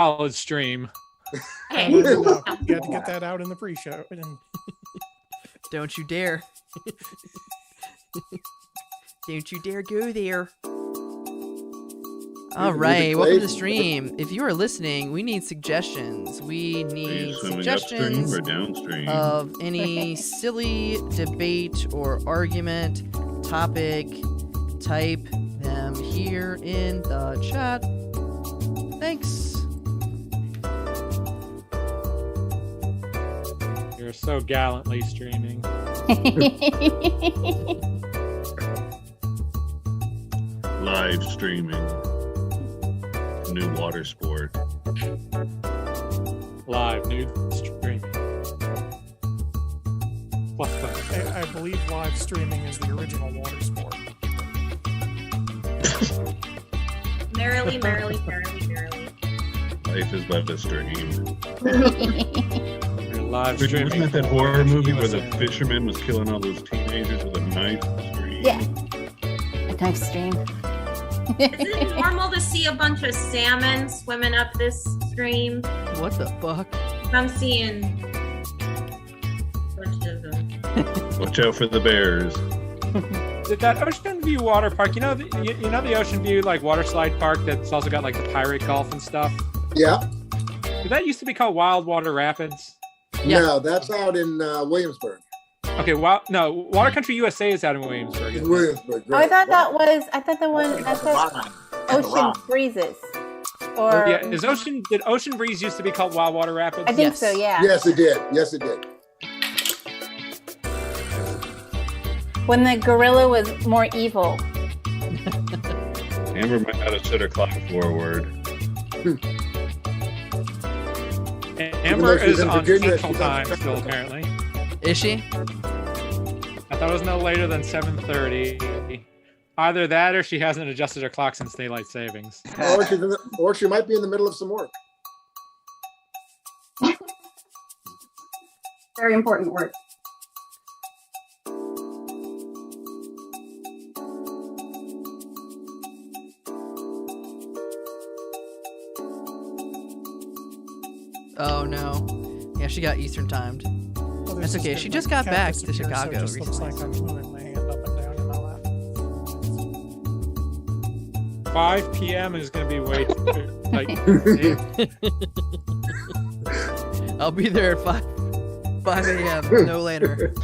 solid stream. Hey. You got to get that out in the pre-show. Don't you dare. Don't you dare go there. All right, welcome to the stream. If you are listening, we need suggestions. We need suggestions or downstream of any silly debate or argument topic. Type them here in the chat. Thanks. You're so gallantly streaming. Live streaming. New water sport. Live nude streaming. I believe live streaming is the original water sport. Merrily, merrily, merrily, merrily. Life is but a stream. You're live streaming. Wasn't that horror movie where the fisherman was killing all those teenagers with a knife stream? Yeah. A knife stream. Isn't it normal to see a bunch of salmon swimming up this stream? What the fuck? I'm seeing a bunch of them. Watch out for the bears. That Ocean View water park, you know the Ocean View like water slide park that's also got like the pirate golf and stuff? Yeah. Did that used to be called Wild Water Rapids? Yeah. No, that's out in Williamsburg. Okay, no, Water Country USA is out in Williamsburg. In Williamsburg, Oh, I thought the one, Ocean Breezes. Or did Ocean Breeze used to be called Wild Water Rapids? I think so, yeah. Yes, it did. Yes, it did. When the gorilla was more evil. Amber might have to set her clock forward. Amber is on Central Time still, apparently. Is she? I thought it was no later than 7:30. Either that or she hasn't adjusted her clock since daylight savings. Or she might be in the middle of some work. Very important work. Oh no. Yeah, she got Eastern timed. Well, That's okay. She just got back to Chicago So it just looks recently. like I'm moving my hand up and down in my lap. 5 p.m. is going to be way too like. I'll be there at 5 a.m. No later.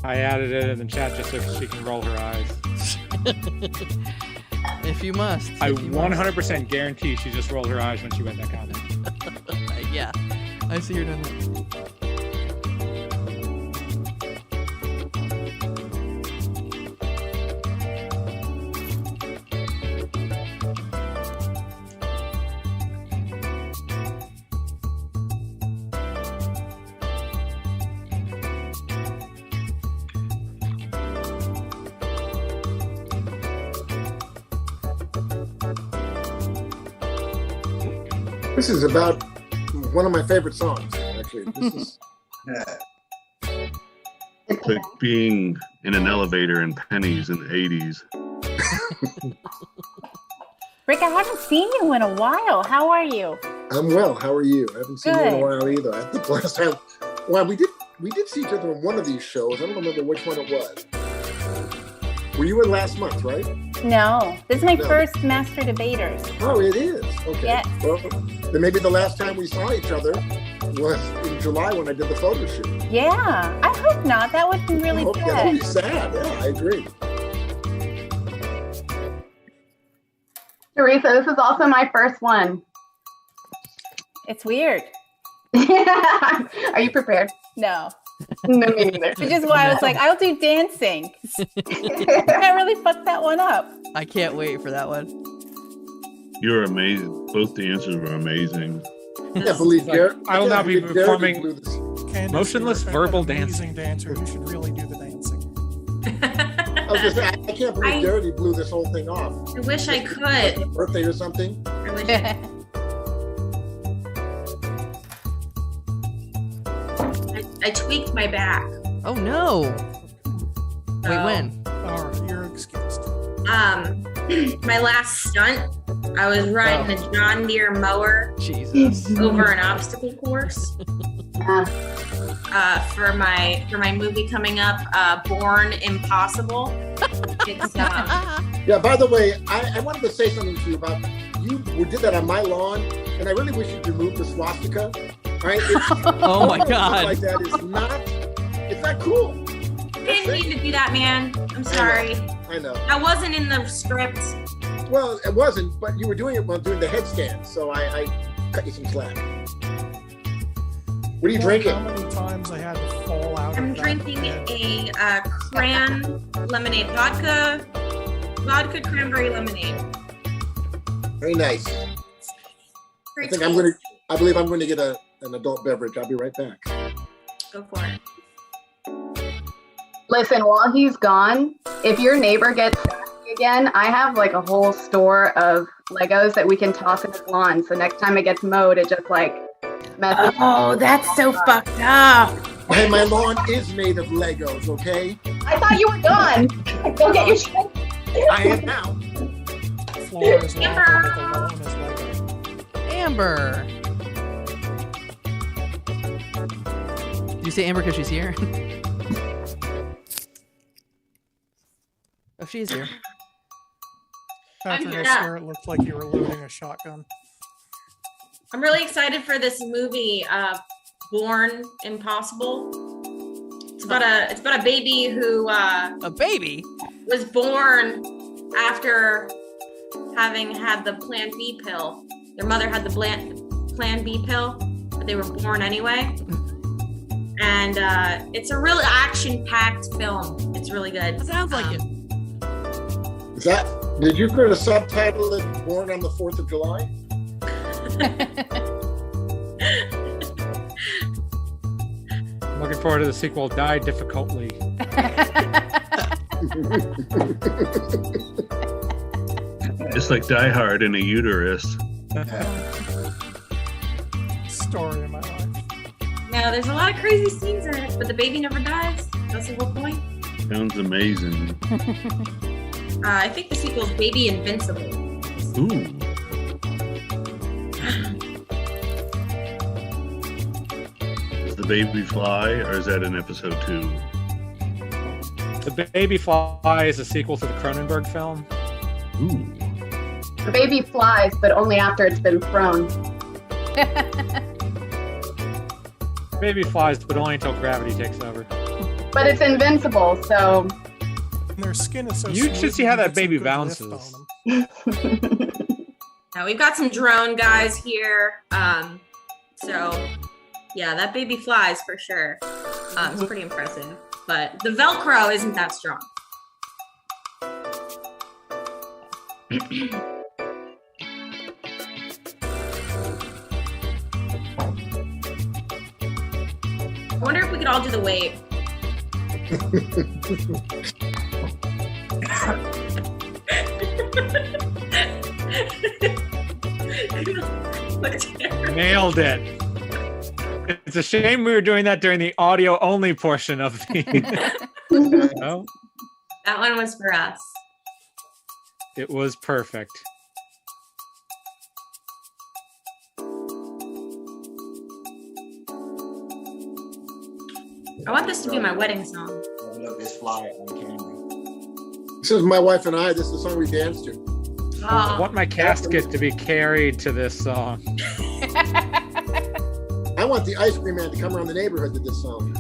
I added it in the chat just so she can roll her eyes. If you must. I 100% guarantee she just rolled her eyes when she read that comment. Yeah, I see her doing that. This is about one of my favorite songs, actually. This is Like being in an elevator in Penny's in the 80s. Rick, I haven't seen you in a while. How are you? I'm well. How are you? I haven't seen you in a Good. while either. I think last time, well, we did see each other in one of these shows. I don't remember which one it was. Were you in last month, right? No, this is my No. first Master Debaters. Oh, it is. Okay. Yes. Well, then maybe the last time we saw each other was in July when I did the photo shoot. Yeah, I hope not. That would be really That would be sad. sad. Yeah, I agree. Teresa, this is also my first one. It's weird. Are you prepared? No. No, me neither. Which is why I was like, I'll do dancing. I really fucked that one up. I can't wait for that one. You're amazing. Both the answers were amazing. I can't believe Garrett. I will now be Garrett performing blew this. Candace, motionless you're verbal an amazing dancing. dancer. You should really do the dancing. I was just saying, I can't believe Garraty blew this whole thing off. I wish I could. Birthday or something. I wish I tweaked my back. Oh no! Wait, So, when? All right, you're excused. My last stunt, I was riding a John Deere mower Jesus. over an obstacle course. Yeah. For my movie coming up, Born Impossible. It's Yeah, by the way, I wanted to say something to you about you did that on my lawn, and I really wish you'd remove the swastika. Right? Oh my God. Like that it's not cool. didn't mean to do that, man. I'm sorry. I know. That wasn't in the script. Well, it wasn't, but you were doing it while doing the headstand, so I cut you some slack. What are you drinking? How many times I had to fall out? I'm of that drinking bed. a cran lemonade, vodka cranberry lemonade. Very nice. Great I believe I'm going to get an adult beverage. I'll be right back. Go for it. Listen, while he's gone, if your neighbor gets sassy again, I have like a whole store of Legos that we can toss in his lawn. So next time it gets mowed, it just like messes. Oh, that's so fucked up. Hey, my lawn is made of Legos, okay? I thought you were done. Go get your shit. I am now. Floor is Amber. lava, but the lawn is Lego. Amber. Did you say Amber because she's here? Oh, she's here. Patrick, here I now. swear it looked like you were loading a shotgun. I'm really excited for this movie, Born Impossible. It's about a baby who A baby? was born after having had the Plan B pill. Their mother had the Plan B pill, but they were born anyway. And it's a real action-packed film. It's really good. Sounds like it. Did you put a subtitle it Born on the 4th of July? I'm looking forward to the sequel, Die Difficultly. It's like Die Hard in a uterus. Story of my life. No, there's a lot of crazy scenes in it, but the baby never dies. That's the whole point. Sounds amazing. I think the sequel is Baby Invincible. Ooh. Does the baby fly, or is that in episode 2? The Baby Fly is a sequel to the Cronenberg film. Ooh. The baby flies, but only after it's been thrown. Baby flies, but only until gravity takes over. But it's invincible, so And their skin is so You smooth should see how you that get some baby good lift bounces. on them. Now we've got some drone guys here. So yeah, that baby flies for sure. It's pretty impressive. But the Velcro isn't that strong. I wonder if we could all do the wave. Nailed it. It's a shame we were doing that during the audio only portion of the. No, That one was for us. it was perfect. I want this to be my wedding song. This is my wife and I. This is the song we danced to. I Oh, want my casket to be carried to this song. I want the ice cream man to come around the neighborhood to this song.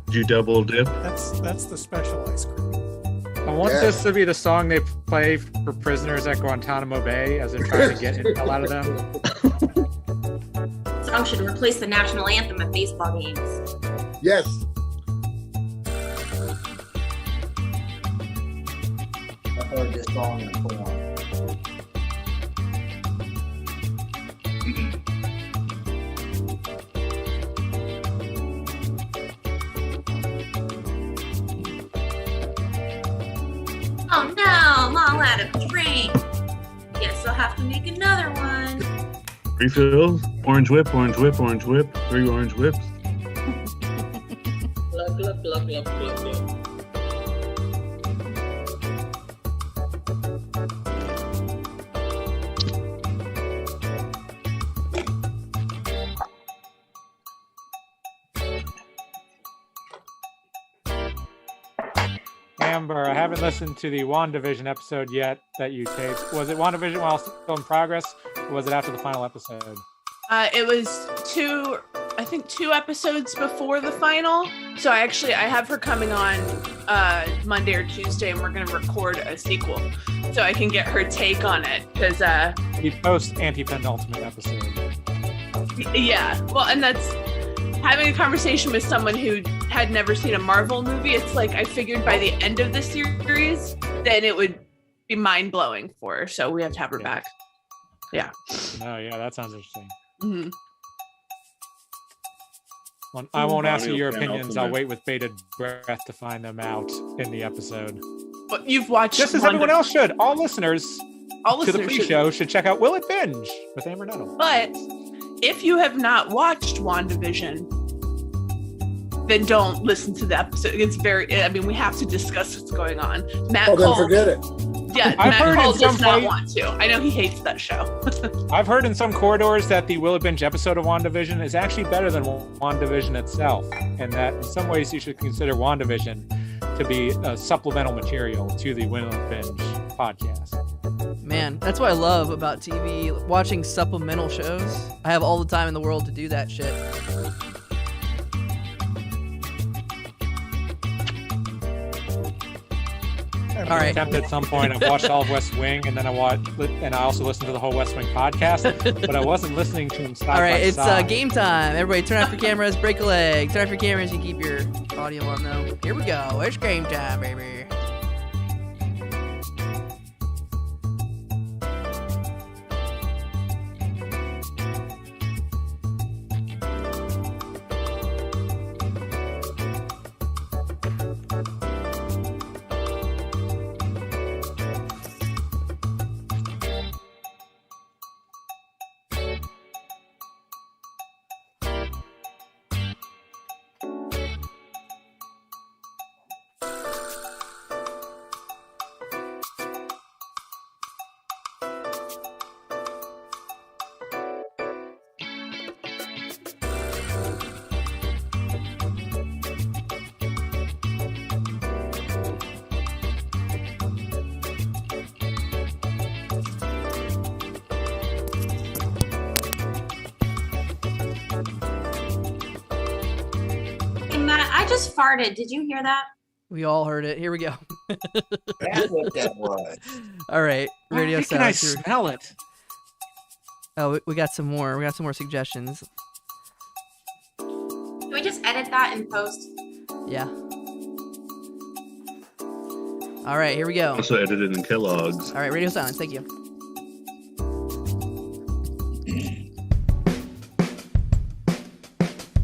Did you double dip? That's the special ice cream. I want Yeah. this to be the song they play for prisoners at Guantanamo Bay as they're trying to get intel out of them. song should replace the national anthem at baseball games. Yes. I've heard this song before. Oh no, I'm all out of drink. Guess I'll have to make another one. Refill? Orange whip, orange whip, orange whip. 3 orange whips. Glug, glug, glug, glug, glug, glug. Amber, I haven't listened to the WandaVision episode yet that you taped. Was it WandaVision while still in progress, or was it after the final episode? It was two episodes before the final. So I have her coming on Monday or Tuesday, and we're gonna record a sequel, so I can get her take on it. Because The post anti-penultimate episode. yeah, well, and that's having a conversation with someone who had never seen a Marvel movie. It's like I figured by the end of the series, then it would be mind blowing for her. So we have to have her back. Yeah. Oh yeah, that sounds interesting. Mm-hmm. Well, I won't ask you your Mario opinions. I'll Penultimate. wait with bated breath to find them out in the episode. But you've watched Just as everyone else should. All listeners All to the listeners should. pre-show should check out Will It Binge with Amber Nettle. But if you have not watched WandaVision, then don't listen to the episode. It's we have to discuss what's going on. Matt Oh, then Cole, forget it. yeah, I've Matt heard Cole in does some not way- want to. I know he hates that show. I've heard in some corridors that the Will It Binge episode of WandaVision is actually better than WandaVision itself, and that in some ways you should consider WandaVision to be a supplemental material to the Will It Binge podcast. Man, that's what I love about TV, watching supplemental shows. I have all the time in the world to do that shit. All right. Attempt at some point. I've watched all of West Wing, and then I also listened to the whole West Wing podcast, but I wasn't listening to them side All right, by it's side. game time. Everybody turn off your cameras, break a leg. Turn off your cameras and keep your audio on though. Here we go. It's game time, baby. Hey, Matt, I just farted. Did you hear that? We all heard it. Here we go. That's what that was. All right, radio Why can I sounds. smell it? Oh, we got some more. We got some more suggestions. Can we just edit that in post? Yeah. All right, here we go. Also edited in Kellogg's. All right, radio silence. Thank you.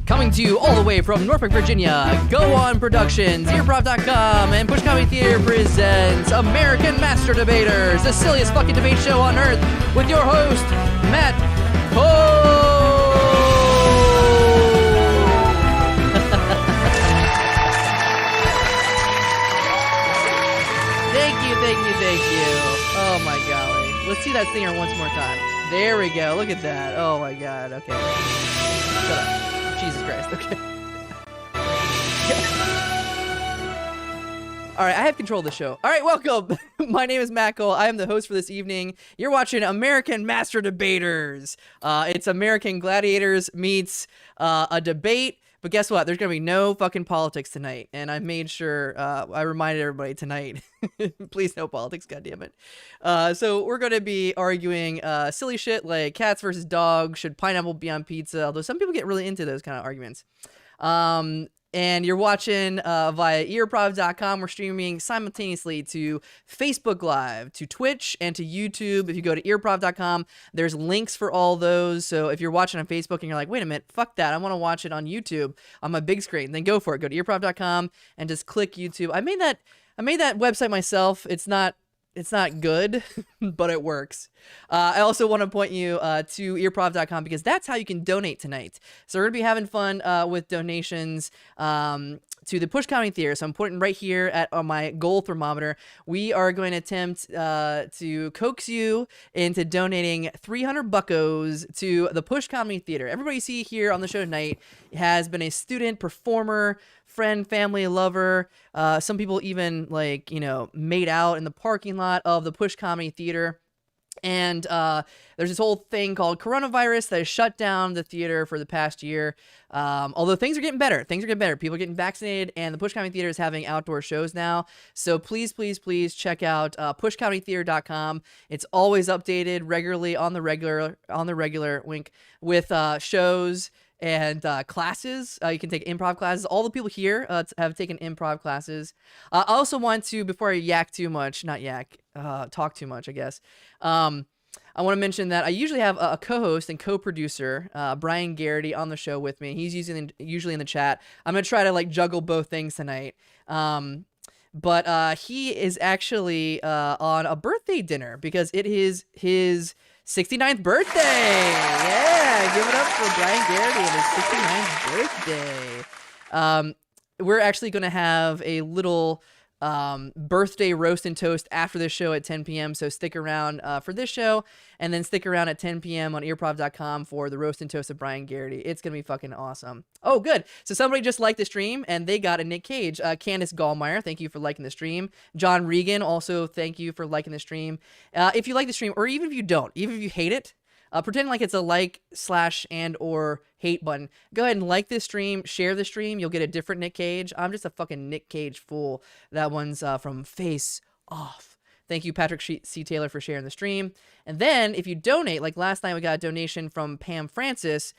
Coming to you all the way from Norfolk, Virginia, Go On Productions, Improv.com, and Push Comedy Theater presents American Master Debaters, the silliest fucking debate show on earth, with your host, Matt Cole. Thank you. Oh my golly. Let's see that stinger once more time. There we go. Look at that. Oh my god. Okay. Shut up. Jesus Christ. Okay. All right, I have control of the show. All right, welcome. My name is Matt Cole. I am the host for this evening. You're watching American Master Debaters. It's American Gladiators meets a debate. But guess what? There's going to be no fucking politics tonight. And I made sure I reminded everybody tonight. Please, no politics, goddammit. So we're going to be arguing silly shit like cats versus dogs. Should pineapple be on pizza? Although some people get really into those kind of arguments. And you're watching via earprov.com. We're streaming simultaneously to Facebook Live, to Twitch, and to YouTube. If you go to earprov.com, there's links for all those. So if you're watching on Facebook and you're like, wait a minute, fuck that, I want to watch it on YouTube on my big screen, then go for it. Go to earprov.com and just click YouTube. I made that website myself. It's not it's not good, but it works. I also want to point you to earprov.com because that's how you can donate tonight. So we're going to be having fun with donations to the Push Comedy Theater. So I'm putting right here on my goal thermometer. We are going to attempt to coax you into donating 300 buckos to the Push Comedy Theater. Everybody you see here on the show tonight has been a student, performer, friend, family, lover. Some people even made out in the parking lot of the Push Comedy Theater. And there's this whole thing called coronavirus that has shut down the theater for the past year. Although things are getting better. People are getting vaccinated, and the Push Comedy Theater is having outdoor shows now. So please, please, please check out pushcomedytheater.com. It's always updated regularly on the regular wink with shows and classes. You can take improv classes. All the people here have taken improv classes. I also want to, before I talk too much, I guess. I want to mention that I usually have a co-host and co-producer, Brian Garraty, on the show with me. He's usually in the chat. I'm going to try to juggle both things tonight. But he is actually on a birthday dinner because it is his 69th birthday. Yeah, give it up for Brian Garraty and his 69th birthday. We're actually going to have a little birthday roast and toast after this show at 10 p.m. So stick around for this show, and then stick around at 10 p.m. on earprov.com for the roast and toast of Brian Garraty. It's going to be fucking awesome. Oh, good. So somebody just liked the stream, and they got a Nick Cage. Candace Gallmeyer, thank you for liking the stream. John Regan, also thank you for liking the stream. If you like the stream, or even if you don't, even if you hate it, pretend like it's a /and/or hate button. Go ahead and like this stream, share the stream. You'll get a different Nick Cage. I'm just a fucking Nick Cage fool. That one's from Face Off. Thank you, Patrick C. Taylor, for sharing the stream. And then if you donate, like last night we got a donation from Pam Francis,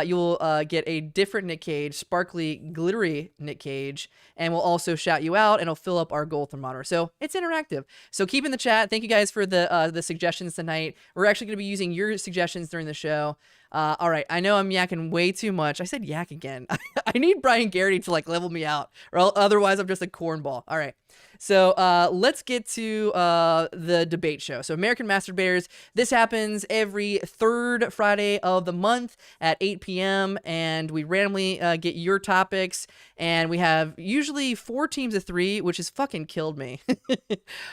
you'll get a different Nick Cage, sparkly, glittery Nick Cage, and we'll also shout you out, and it'll fill up our goal thermometer. So it's interactive. So keep in the chat. Thank you guys for the suggestions tonight. We're actually going to be using your suggestions during the show. All right, I know I'm yakking way too much. I said yak again. I need Brian Garraty to level me out, or otherwise I'm just a cornball. All right. So let's get to the debate show. So American Masturbators, this happens every third Friday of the month at 8 p.m. And we randomly get your topics. And we have usually 4 teams of 3, which has fucking killed me.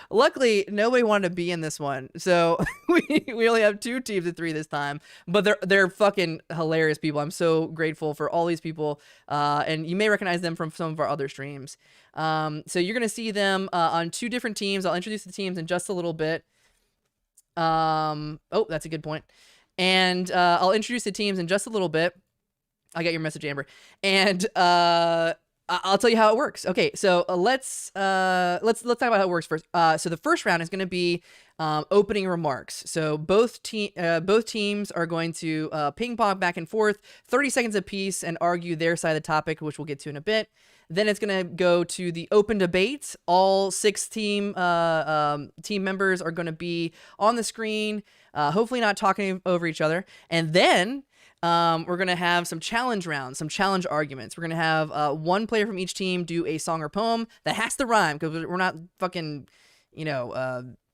Luckily, nobody wanted to be in this one. So we only have 2 teams of 3 this time. But they're fucking hilarious people. I'm so grateful for all these people. And you may recognize them from some of our other streams. So you're going to see them on 2 different teams. I'll introduce the teams in just a little bit. Oh, that's a good point. And I'll introduce the teams in just a little bit. I got your message, Amber. And I'll tell you how it works. Okay, so let's talk about how it works first. So the first round is going to be opening remarks. So both teams are going to ping pong back and forth, 30 seconds apiece, and argue their side of the topic, which we'll get to in a bit. Then it's going to go to the open debate. All 6 team members are going to be on the screen, hopefully not talking over each other. And then we're going to have some challenge rounds, some challenge arguments. We're going to have one player from each team do a song or poem that has to rhyme, because we're not fucking,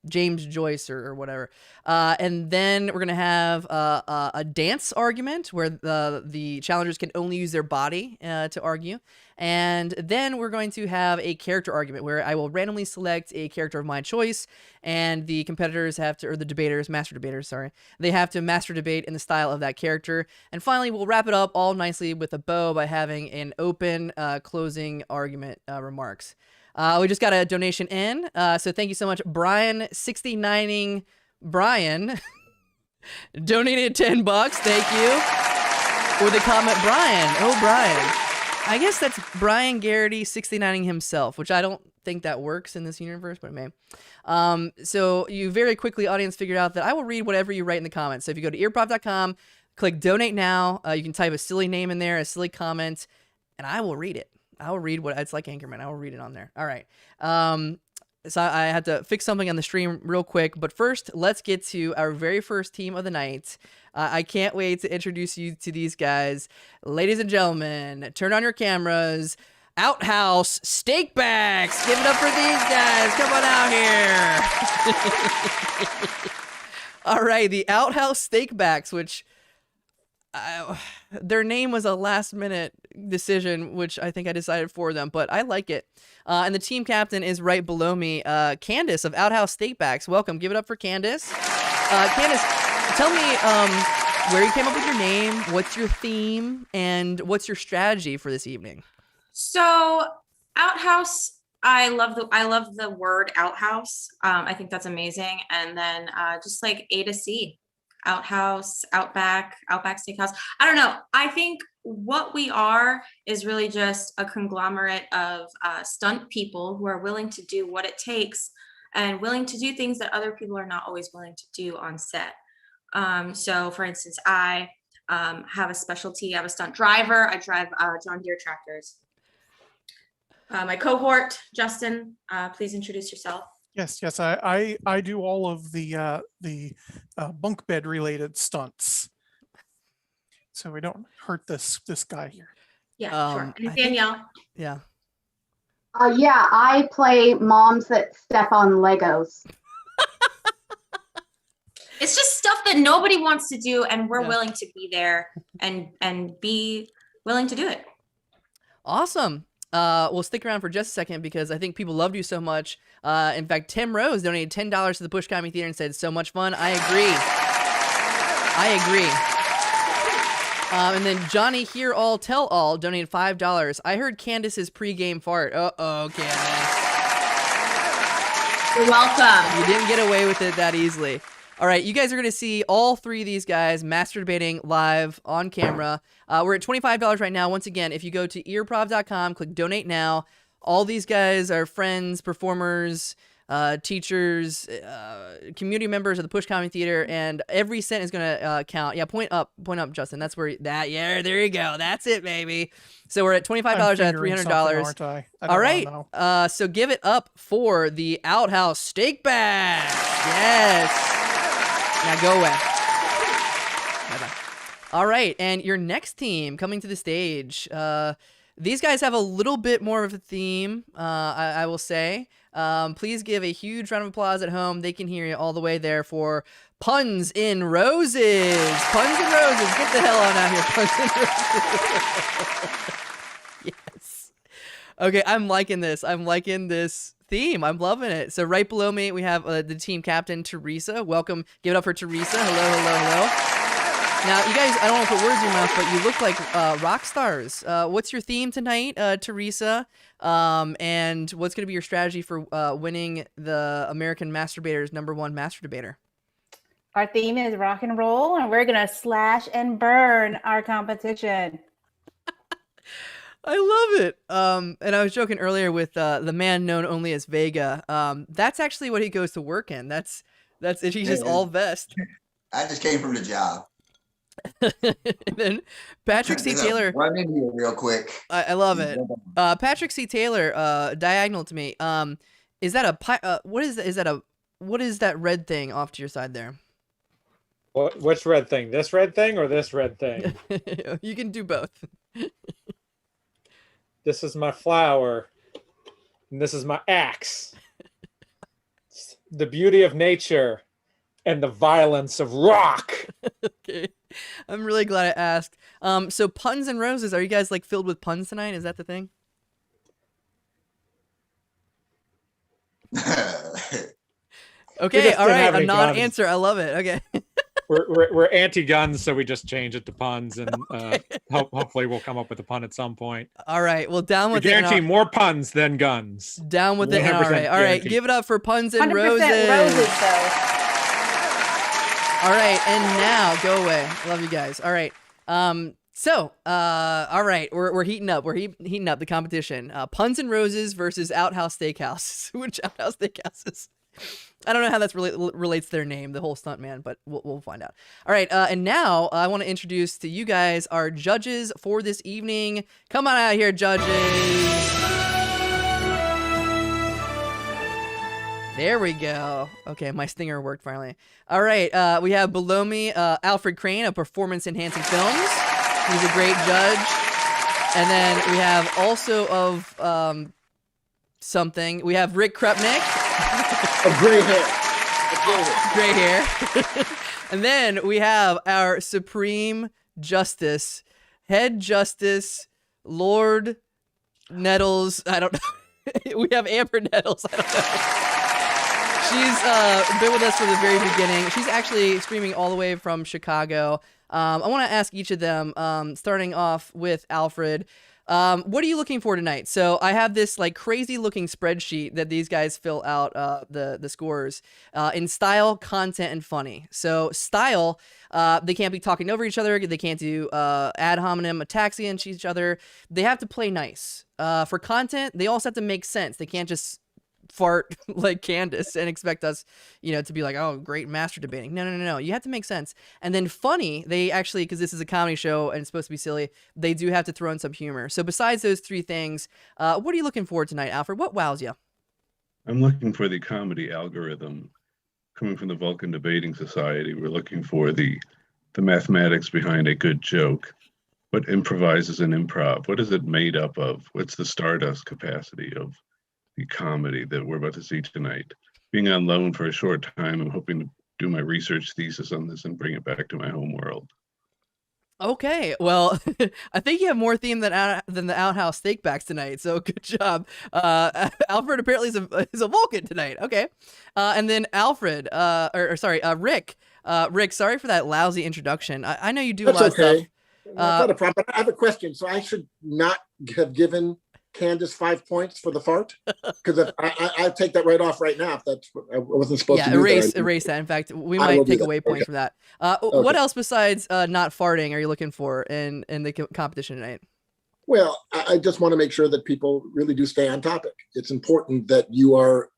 James Joyce or whatever. And then we're going to have a dance argument where the challengers can only use their body to argue. And then we're going to have a character argument where I will randomly select a character of my choice, and the competitors have to, or the debaters, master debaters, sorry, they have to master debate in the style of that character. And finally, we'll wrap it up all nicely with a bow by having an open closing argument remarks. We just got a donation in, so thank you so much, Brian69ing Brian donated $10. Thank you for the comment, Brian. Oh, Brian. I guess that's Brian Garraty 69ing himself, which I don't think that works in this universe, but it may. So you very quickly, audience, figured out that I will read whatever you write in the comments. So if you go to earprov.com, click donate now, you can type a silly name in there, a silly comment, and I will read it. I will read what it's like Anchorman. I will read it on there. All right. So I had to fix something on the stream real quick, but first let's get to our very first team of the night. I can't wait to introduce you to these guys. Ladies and gentlemen, turn on your cameras. Outhouse Steak Backs. Give it up for these guys. Come on out here. All right, the Outhouse Steak Backs, which their name was a last-minute decision, which I think I decided for them, but I like it. And the team captain is right below me, Candace of Outhouse Steak Backs. Welcome. Give it up for Candace. Candace, tell me where you came up with your name, what's your theme, and what's your strategy for this evening? So outhouse, I love the word outhouse. I think that's amazing. And then just like A to C, outhouse, outback steakhouse. I don't know. I think what we are is really just a conglomerate of stunt people who are willing to do what it takes and willing to do things that other people are not always willing to do on set. So for instance, I have a specialty. I have a stunt driver. I drive John Deere tractors. My cohort, Justin, please introduce yourself. Yes. I do all of the bunk bed related stunts, so we don't hurt this guy here. Yeah, sure. And Danielle. Yeah. Yeah, I play moms that step on Legos. It's just stuff that nobody wants to do, and we're willing to be there and be willing to do it. Awesome. We'll stick around for just a second because I think people loved you so much. In fact, Tim Rose donated $10 to the Bush Comedy Theater and said, so much fun. I agree. And then Johnny Hear All Tell All donated $5. I heard Candace's pregame fart. Uh-oh, Candace. You're welcome. You didn't get away with it that easily. All right, you guys are going to see all three of these guys master debating live on camera. We're at $25 right now. Once again, if you go to earprov.com, click donate now. All these guys are friends, performers, teachers, community members of the Push Comedy Theater, and every cent is going to count. Yeah, point up, Justin. That's where yeah, there you go. That's it, baby. So we're at $25 at $300. All right, so give it up for the Outhouse Steak Bash. Yes. Now go away. Bye-bye. All right, and your next team coming to the stage. These guys have a little bit more of a theme, I will say. Please give a huge round of applause at home. They can hear you all the way there for Puns in Roses. Puns in Roses. Get the hell on out here, Puns in Roses. Yes. Okay, I'm liking this. Theme. I'm loving it. So right below me, we have the team captain, Teresa. Welcome. Give it up for Teresa. Hello. Now, you guys, I don't want to put words in your mouth, but you look like rock stars. What's your theme tonight, Teresa? And what's going to be your strategy for winning the American Masturbators #1 Master Debater? Our theme is rock and roll, and we're going to slash and burn our competition. I love it. And I was joking earlier with the man known only as Vega. That's actually what he goes to work in. That's it. He's just all vest. I just came from the job. And then Patrick C. Taylor. Run in here real quick. I love it. Patrick C. Taylor, diagonal to me. Is that a what is that? What is that red thing off to your side there? Which red thing? This red thing or this red thing? You can do both. This is my flower, and this is my axe. The beauty of nature and the violence of rock. Okay, I'm really glad I asked. So Puns and Roses, are you guys like filled with puns tonight? Is that the thing? Okay, all right, a non-answer. I love it. Okay. We're anti-guns, so we just change it to puns, and hopefully we'll come up with a pun at some point. All right, well, down with we guarantee more puns than guns. Down with it. All right, give it up for Puns and Roses. Roses, though. All right, and now go away. I love you guys. All right, so all right, we're heating up. We're heating up the competition. Puns and Roses versus Outhouse Steakhouse. Which Outhouse Steakhouses? I don't know how that relates to their name, the whole stuntman, but we'll find out. All right, and now I want to introduce to you guys our judges for this evening. Come on out here, judges. There we go. Okay, my stinger worked finally. All right, we have below me Alfred Crane of Performance Enhancing Films. He's a great judge. And then we have also of something. We have Rick Krupnik. Of gray hair. Gray hair. And then we have our Supreme Justice, Head Justice, Lord Nettles. I don't know. We have Amber Nettles. I don't know. She's been with us from the very beginning. She's actually streaming all the way from Chicago. I want to ask each of them, starting off with Alfred. What are you looking for tonight? So I have this like crazy looking spreadsheet that these guys fill out the scores in style, content, and funny. So style, they can't be talking over each other. They can't do ad hominem attacks against each other. They have to play nice. For content, they also have to make sense. They can't just fart like Candace and expect us, to be like, oh, great master debating. No. You have to make sense. And then funny, they actually, because this is a comedy show and it's supposed to be silly, they do have to throw in some humor. So besides those three things, what are you looking for tonight, Alfred? What wows you? I'm looking for the comedy algorithm coming from the Vulcan Debating Society. We're looking for the mathematics behind a good joke. What improvises an improv? What is it made up of? What's the stardust capacity of the comedy that we're about to see tonight? Being on loan for a short time, I'm hoping to do my research thesis on this and bring it back to my home world. Okay, well, I think you have more theme than the Outhouse Steakbacks tonight, so good job. Alfred apparently is a Vulcan tonight. Okay, and then Alfred, Rick. Rick, sorry for that lousy introduction. I know you do a lot of stuff. Not a problem. I have a question. So I should not have given Candace 5 points for the fart, because I take that right off right now. If that's I wasn't supposed to. Erase that. In fact, we might take away points from that. What else besides not farting are you looking for in the competition tonight? Well, I just want to make sure that people really do stay on topic. It's important that you are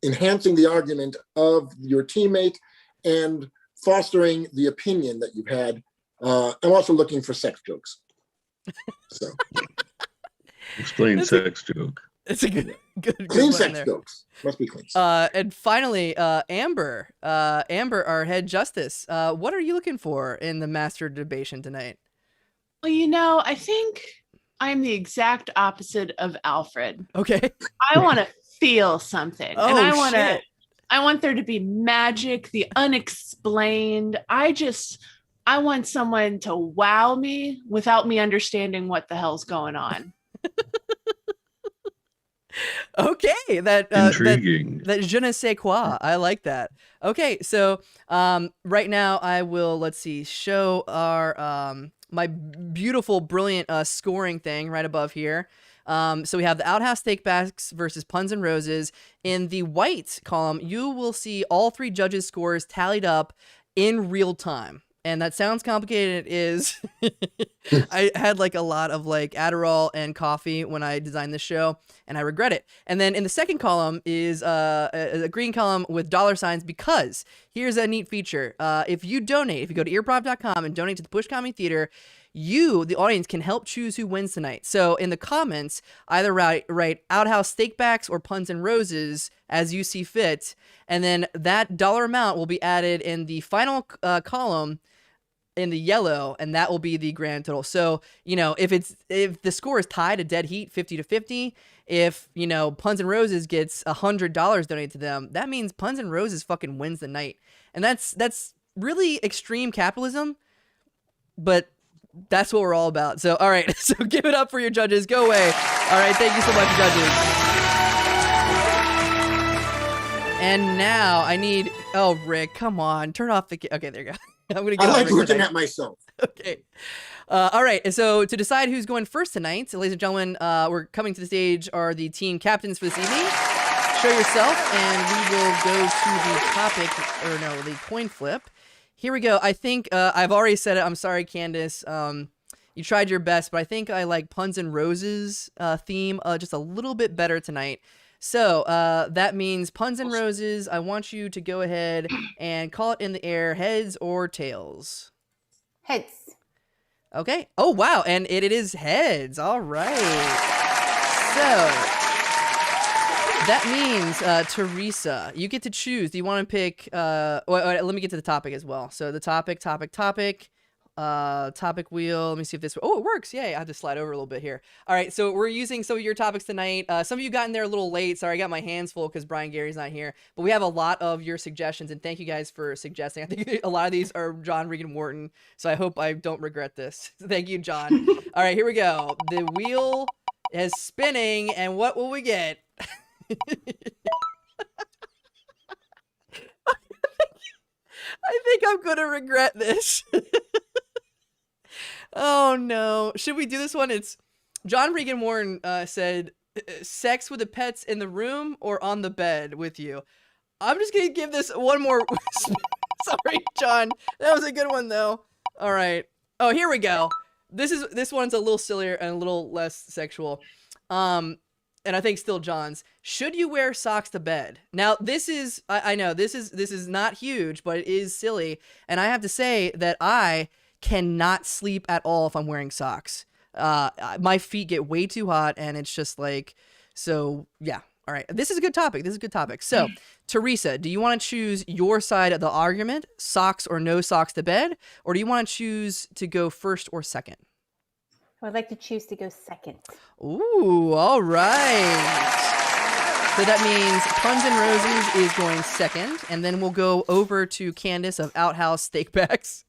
enhancing the argument of your teammate and fostering the opinion that you've had. I'm also looking for sex jokes. So. Explain sex joke. It's a good clean sex jokes. Must be clean. And finally, Amber, our head justice. What are you looking for in the master debation tonight? Well, I think I'm the exact opposite of Alfred. Okay. I want to feel something, Oh, and shit. I want there to be magic, the unexplained. I want someone to wow me without me understanding what the hell's going on. Okay, that intriguing. That je ne sais quoi. I like that. Okay, so right now I will show our my beautiful, brilliant scoring thing right above here. So we have the Outhouse Steakbacks versus Puns and Roses. In the white column, you will see all three judges' scores tallied up in real time. And that sounds complicated. It is. I had a lot of Adderall and coffee when I designed this show, and I regret it. And then in the second column is a green column with dollar signs, because here's a neat feature. If you go to earprov.com and donate to the Push Comedy Theater, you, the audience, can help choose who wins tonight. So in the comments, either write Outhouse Steakbacks or Puns and Roses as you see fit, and then that dollar amount will be added in the final column in the yellow, and that will be the grand total. So, if the score is tied a dead heat, 50-50, if, Puns and Roses gets $100 donated to them, that means Puns and Roses fucking wins the night. And that's really extreme capitalism, but that's what we're all about. So, all right, so give it up for your judges. Go away. All right, thank you so much, judges. And now I need, Rick, come on, turn off the, okay, there you go. I'm gonna I like Rick looking tonight. at myself. Okay. All right. So to decide who's going first tonight, ladies and gentlemen, we're coming to the stage are the team captains for this evening. Show yourself, and we will go to the coin flip. Here we go. I think I've already said it. I'm sorry, Candace. You tried your best, but I think I like Puns and Roses theme just a little bit better tonight. So that means Puns and Roses, I want you to go ahead and call it in the air, heads or tails. Heads. Okay. Oh, wow. And it is heads. All right. So that means, Teresa, you get to choose. Do you want to pick, let me get to the topic as well. So the topic. Topic wheel. Let me see if this. Oh, it works. Yay! I have to slide over a little bit here. All right, so we're using some of your topics tonight. Some of you got in there a little late. Sorry, I got my hands full because Brian Gary's not here. But we have a lot of your suggestions, and thank you guys for suggesting. I think a lot of these are John Regan Wharton, so I hope I don't regret this. Thank you, John. All right, here we go. The wheel is spinning, and what will we get? I think I'm gonna regret this. Oh no. Should we do this one? It's John Regan Warren said sex with the pets in the room or on the bed with you. I'm just gonna give this one more. Sorry, John. That was a good one though. All right. Oh, here we go. This one's a little sillier and a little less sexual. And I think still John's. Should you wear socks to bed? Now, this is, I know, this is not huge, but it is silly. And I have to say that I cannot sleep at all if I'm wearing socks. My feet get way too hot, and it's just like, so, yeah. All right, this is a good topic. So, Teresa, do you want to choose your side of the argument, socks or no socks to bed? Or do you want to choose to go first or second? I would like to choose to go second. Ooh, all right. So that means Puns and Roses is going second, and then we'll go over to Candace of Outhouse Steakbacks.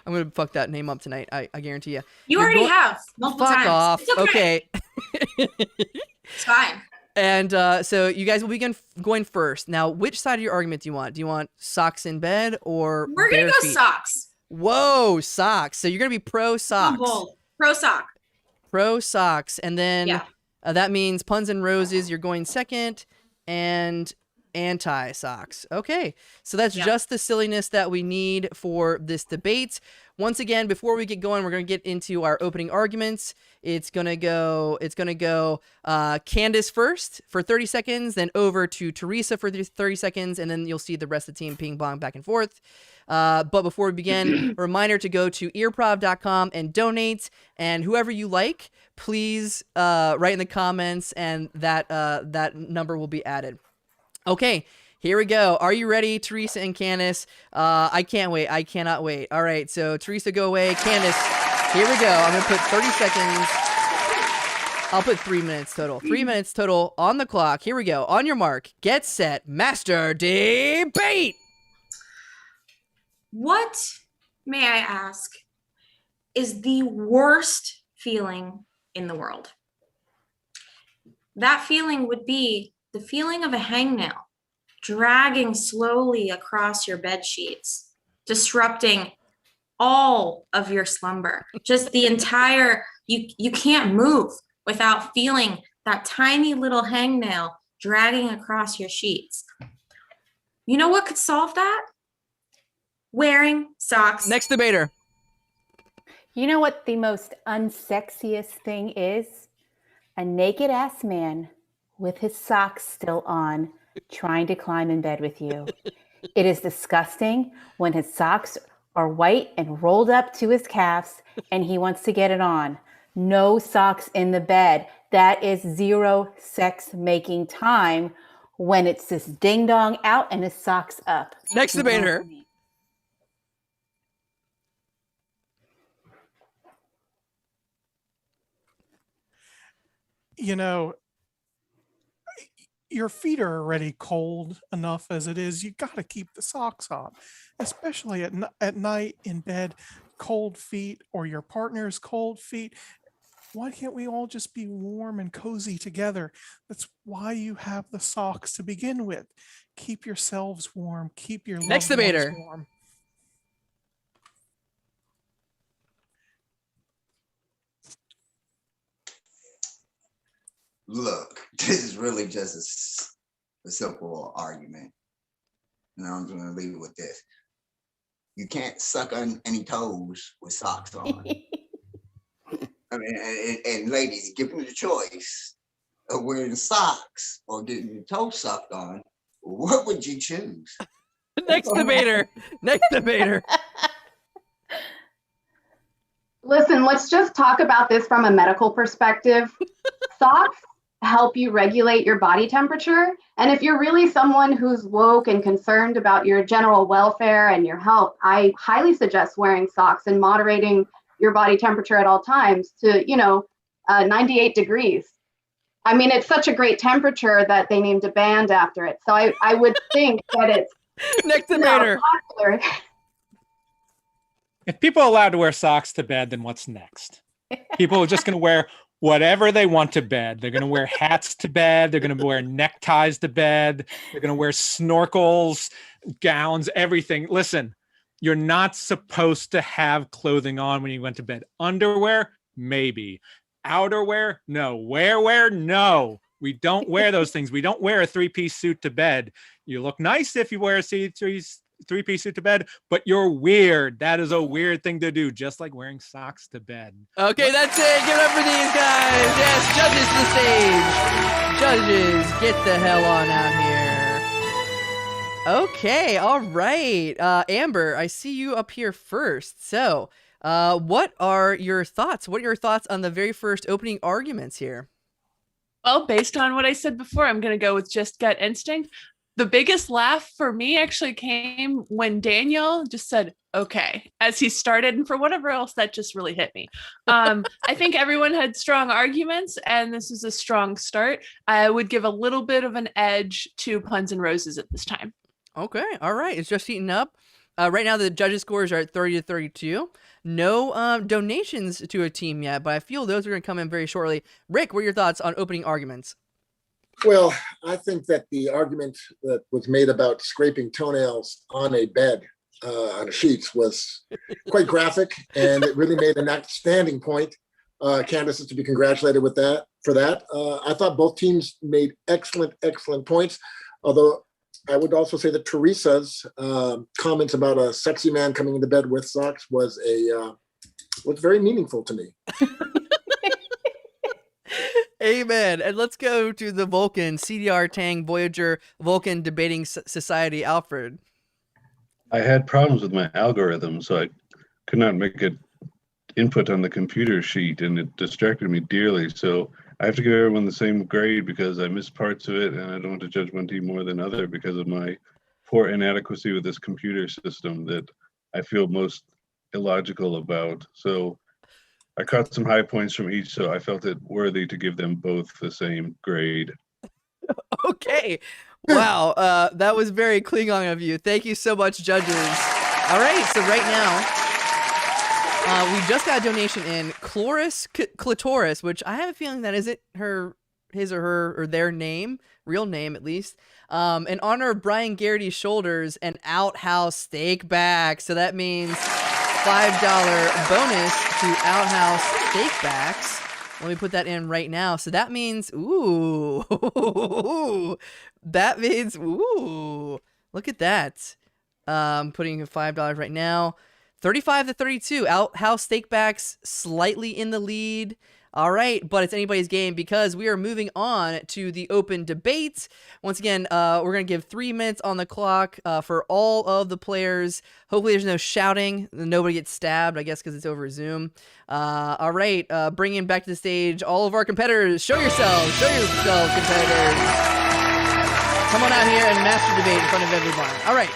I'm going to fuck that name up tonight, I guarantee you. You already have multiple fuck times. Off. It's okay. It's fine. And so you guys will begin going first. Now, which side of your argument do you want? Do you want socks in bed or We're going to go feet? socks. Whoa, socks. So you're going to be pro socks. Pro sock. Pro socks. And then that means Puns and Roses, you're going second, and anti socks. Okay. So that's just the silliness that we need for this debate. Once again, before we get going, we're going to get into our opening arguments. It's going to go Candace first for 30 seconds, then over to Teresa for 30 seconds, and then you'll see the rest of the team ping pong back and forth. But before we begin, a reminder to go to earprov.com and donate. And whoever you like, please write in the comments, and that number will be added. Okay, here we go. Are you ready, Teresa and Candace? I can't wait. I cannot wait. All right, so Teresa, go away. Candace, here we go. I'm going to put 30 seconds. I'll put 3 minutes total. 3 minutes total on the clock. Here we go. On your mark, get set, master debate. What, may I ask, is the worst feeling in the world? That feeling would be the feeling of a hangnail dragging slowly across your bed sheets, disrupting all of your slumber. Just the entire, you can't move without feeling that tiny little hangnail dragging across your sheets. You know what could solve that? Wearing socks. Next debater. You know what the most unsexiest thing is? A naked ass man with his socks still on, trying to climb in bed with you. It is disgusting when his socks are white and rolled up to his calves and he wants to get it on. No socks in the bed. That is zero sex making time when it's this ding dong out and his socks up. Next debater. You know, your feet are already cold enough as it is. You got to keep the socks on, especially at night in bed, cold feet or your partner's cold feet. Why can't we all just be warm and cozy together? That's why you have the socks to begin with. Keep yourselves warm. Keep your next loved ones debater. warm. Look, this is really just a simple argument. And I'm going to leave it with this. You can't suck on any toes with socks on. I mean, and ladies, given the choice of wearing socks or getting your toes sucked on, what would you choose? Next debater. Next debater. Listen, let's just talk about this from a medical perspective. Socks help you regulate your body temperature. And if you're really someone who's woke and concerned about your general welfare and your health, I highly suggest wearing socks and moderating your body temperature at all times to, 98 degrees. I mean, it's such a great temperature that they named a band after it. So I would think that it's Next debater. popular. If people are allowed to wear socks to bed, then what's next? People are just going to wear whatever they want to bed. They're going to wear hats to bed. They're going to wear neckties to bed. They're going to wear snorkels, gowns, everything. Listen, you're not supposed to have clothing on when you went to bed. Underwear, maybe. Outerwear, no. Wear, no. We don't wear those things. We don't wear a three-piece suit to bed. You look nice if you wear a three-piece suit to bed, but you're weird. That is a weird thing to do, just like wearing socks to bed. Okay, that's it. Give it up for these guys. Yes, judges to the stage. Judges, get the hell on out here. Okay, all right. Amber, I see you up here first. So, what are your thoughts? What are your thoughts on the very first opening arguments here? Well, based on what I said before, I'm going to go with just gut instinct. The biggest laugh for me actually came when Daniel just said, okay, as he started. And for whatever else, that just really hit me. I think everyone had strong arguments, and this is a strong start. I would give a little bit of an edge to Puns and Roses at this time. Okay, all right. It's just heating up. Right now, the judges' scores are at 30-32. No donations to a team yet, but I feel those are going to come in very shortly. Rick, what are your thoughts on opening arguments? Well, I think that the argument that was made about scraping toenails on a bed, on sheets, was quite graphic, and it really made an outstanding point. Candace is to be congratulated with that. For that, I thought both teams made excellent points. Although I would also say that Teresa's comments about a sexy man coming into bed with socks was very meaningful to me. Amen. And let's go to the Vulcan, CDR, Tang, Voyager, Vulcan Debating Society, Alfred. I had problems with my algorithm, so I could not make an input on the computer sheet, and it distracted me dearly. So I have to give everyone the same grade because I missed parts of it, and I don't want to judge one team more than other because of my poor inadequacy with this computer system that I feel most illogical about. So I caught some high points from each, so I felt it worthy to give them both the same grade. Okay. Wow. That was very Klingon of you. Thank you so much, judges. All right. So right now, we just got a donation in. Chloris Clitoris, which I have a feeling that isn't his or her or their name, real name at least. In honor of Brian Garraty's shoulders and outhouse steak back. So that means $5 bonus to Outhouse Steakbacks. Let me put that in right now. So that means, ooh, look at that. Putting $5 right now. 35-32. Outhouse Steakbacks slightly in the lead. All right, but it's anybody's game because we are moving on to the open debate. Once again, we're going to give 3 minutes on the clock for all of the players. Hopefully there's no shouting. Nobody gets stabbed, I guess, because it's over Zoom. All right, bringing back to the stage all of our competitors. Show yourselves, competitors. Come on out here and master debate in front of everyone. All right.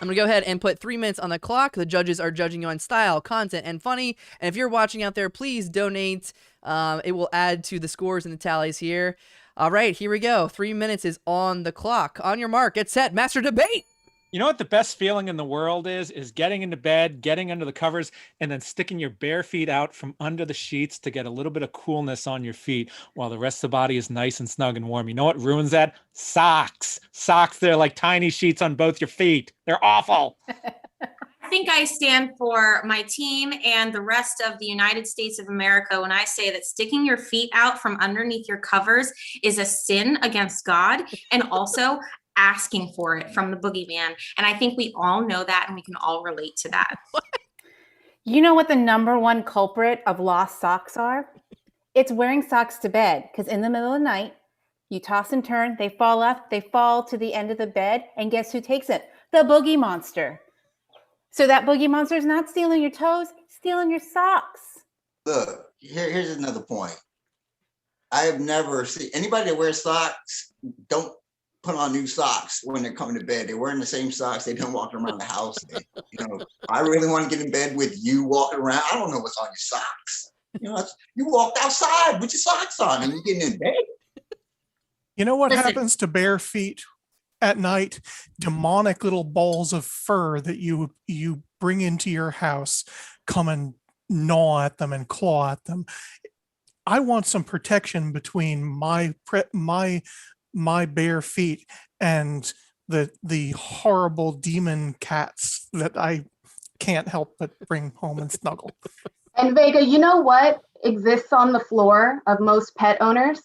I'm going to go ahead and put 3 minutes on the clock. The judges are judging you on style, content, and funny. And if you're watching out there, please donate. It will add to the scores and the tallies here. All right, here we go. 3 minutes is on the clock. On your mark, get set, master debate. You know what the best feeling in the world is getting into bed, getting under the covers, and then sticking your bare feet out from under the sheets to get a little bit of coolness on your feet while the rest of the body is nice and snug and warm. You know what ruins that? Socks. Socks, they're like tiny sheets on both your feet. They're awful. I think I stand for my team and the rest of the United States of America when I say that sticking your feet out from underneath your covers is a sin against God, and also asking for it from the boogeyman. And I think we all know that, and we can all relate to that. You know what the number one culprit of lost socks are? It's wearing socks to bed, because in the middle of the night, you toss and turn, they fall to the end of the bed, and guess who takes it? The boogie monster. So that boogie monster is not stealing your toes, stealing your socks. Look, here's another point. I have never seen anybody that wears socks don't put on new socks when they're coming to bed. They're wearing the same socks. They've been walking around the house. I really want to get in bed with you walking around. I don't know what's on your socks. You walked outside with your socks on and you're getting in bed. You know what Listen. happens to bare feet at night? Demonic little balls of fur that you bring into your house come and gnaw at them and claw at them. I want some protection between my bare feet and the horrible demon cats that I can't help but bring home and snuggle. And Vega, you know what exists on the floor of most pet owners?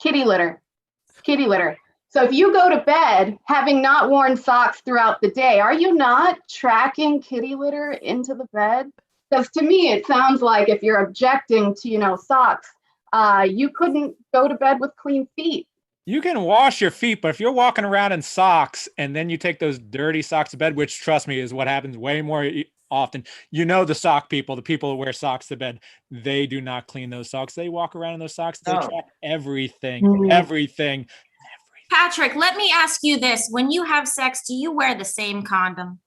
Kitty litter. Kitty litter. So if you go to bed having not worn socks throughout the day, are you not tracking kitty litter into the bed? Because to me, it sounds like if you're objecting to, socks, you couldn't go to bed with clean feet. You can wash your feet, but if you're walking around in socks and then you take those dirty socks to bed, which trust me is what happens way more often. The sock people, the people who wear socks to bed, they do not clean those socks. They walk around in those socks. They track everything, everything. Patrick, let me ask you this. When you have sex, do you wear the same condom?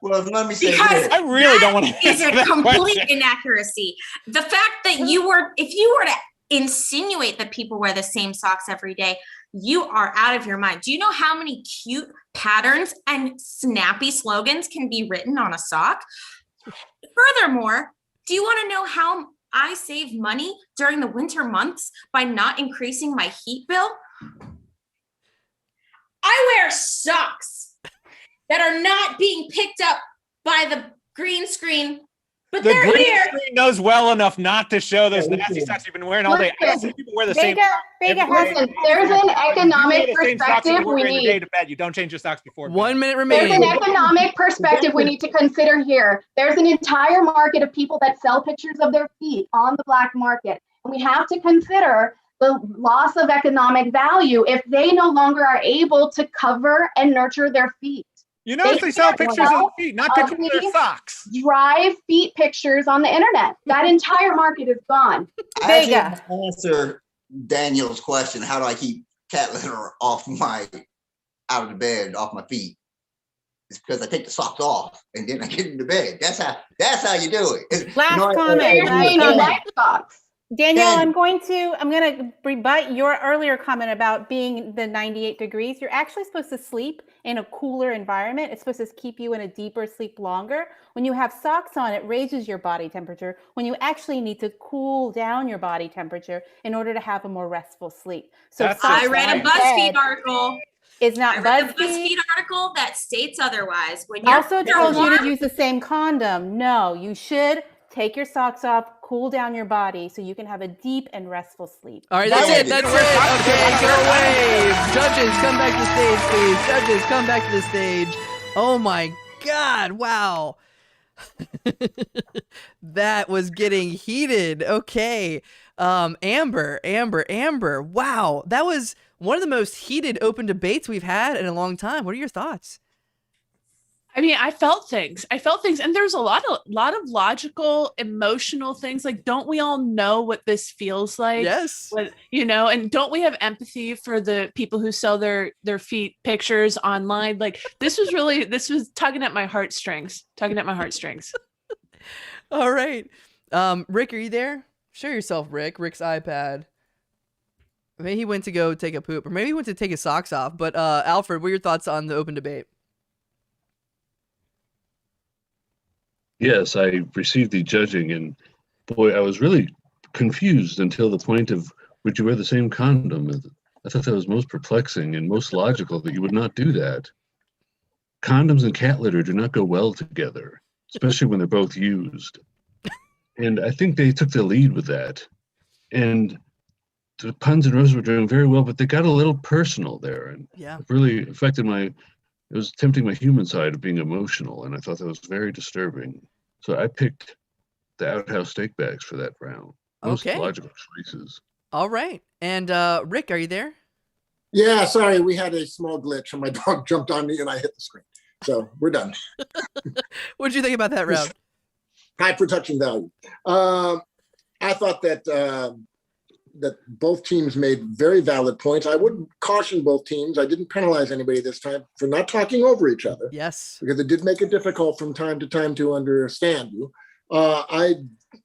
Well, let me say Because this. I really don't want to is answer a that complete question. inaccuracy. The fact that if you were to insinuate that people wear the same socks every day, you are out of your mind. Do you know how many cute patterns and snappy slogans can be written on a sock? Furthermore, do you want to know how I save money during the winter months by not increasing my heat bill? I wear socks that are not being picked up by the green screen, but The they're green here. screen knows well enough not to show those nasty socks you've been wearing all day. I don't see people wear the same. Vega Listen, there's an economic You wear the same socks perspective you wear we during the day need. to bed. You don't change your socks before bed. 1 minute There's remaining. an economic perspective we need to consider here. There's an entire market of people that sell pictures of their feet on the black market. And we have to consider the loss of economic value if they no longer are able to cover and nurture their feet. You notice they sell can't pictures of sell the feet, not pictures of their ugly, socks. Drive feet pictures on the internet. That entire market is gone. I actually Vega. answer Daniel's question. How do I keep cat litter out of the bed, off my feet? It's because I take the socks off and then I get into bed. That's how you do it. Last So comment. you're Last saying you comment. like socks. Danielle, Dan- I'm going to rebut your earlier comment about being the 98 degrees. You're actually supposed to sleep in a cooler environment. It's supposed to keep you in a deeper sleep longer. When you have socks on, it raises your body temperature when you actually need to cool down your body temperature in order to have a more restful sleep. So That's socks I read a on BuzzFeed bed article. is not I read a BuzzFeed. BuzzFeed article that states otherwise. When you're Also tells you to use the same condom. No, you should take your socks off, cool down your body so you can have a deep and restful sleep. All right, that's it. That's it. Okay, go away. Judges, come back to the stage, please. Judges, come back to the stage. Oh my God! Wow, that was getting heated. Okay, Amber. Wow, that was one of the most heated open debates we've had in a long time. What are your thoughts? I mean, I felt things, and there's a lot of logical, emotional things. Like, don't we all know what this feels like? Yes. And don't we have empathy for the people who sell their feet pictures online? Like, this was tugging at my heartstrings. All right, Rick, are you there? Show yourself, Rick. Rick's iPad. Maybe he went to go take a poop, or maybe he went to take his socks off. But Alfred, what are your thoughts on the open debate? Yes, I received the judging, and boy, I was really confused until the point of, would you wear the same condom? I thought that was most perplexing and most logical that you would not do that. Condoms and cat litter do not go well together, especially when they're both used. And I think they took the lead with that. And the puns and roses were doing very well, but they got a little personal there, and Yeah. it really affected it was tempting my human side of being emotional, and I thought that was very disturbing. So I picked the outhouse steak bags for that round. Most Okay. logical choices. All right. And Rick, are you there? Yeah, sorry, we had a small glitch and my dog jumped on me and I hit the screen. So we're done. What did you think about that round? High production value. I thought that that both teams made very valid points. I would caution both teams. I didn't penalize anybody this time for not talking over each other. Yes. Because it did make it difficult from time to time to understand you. I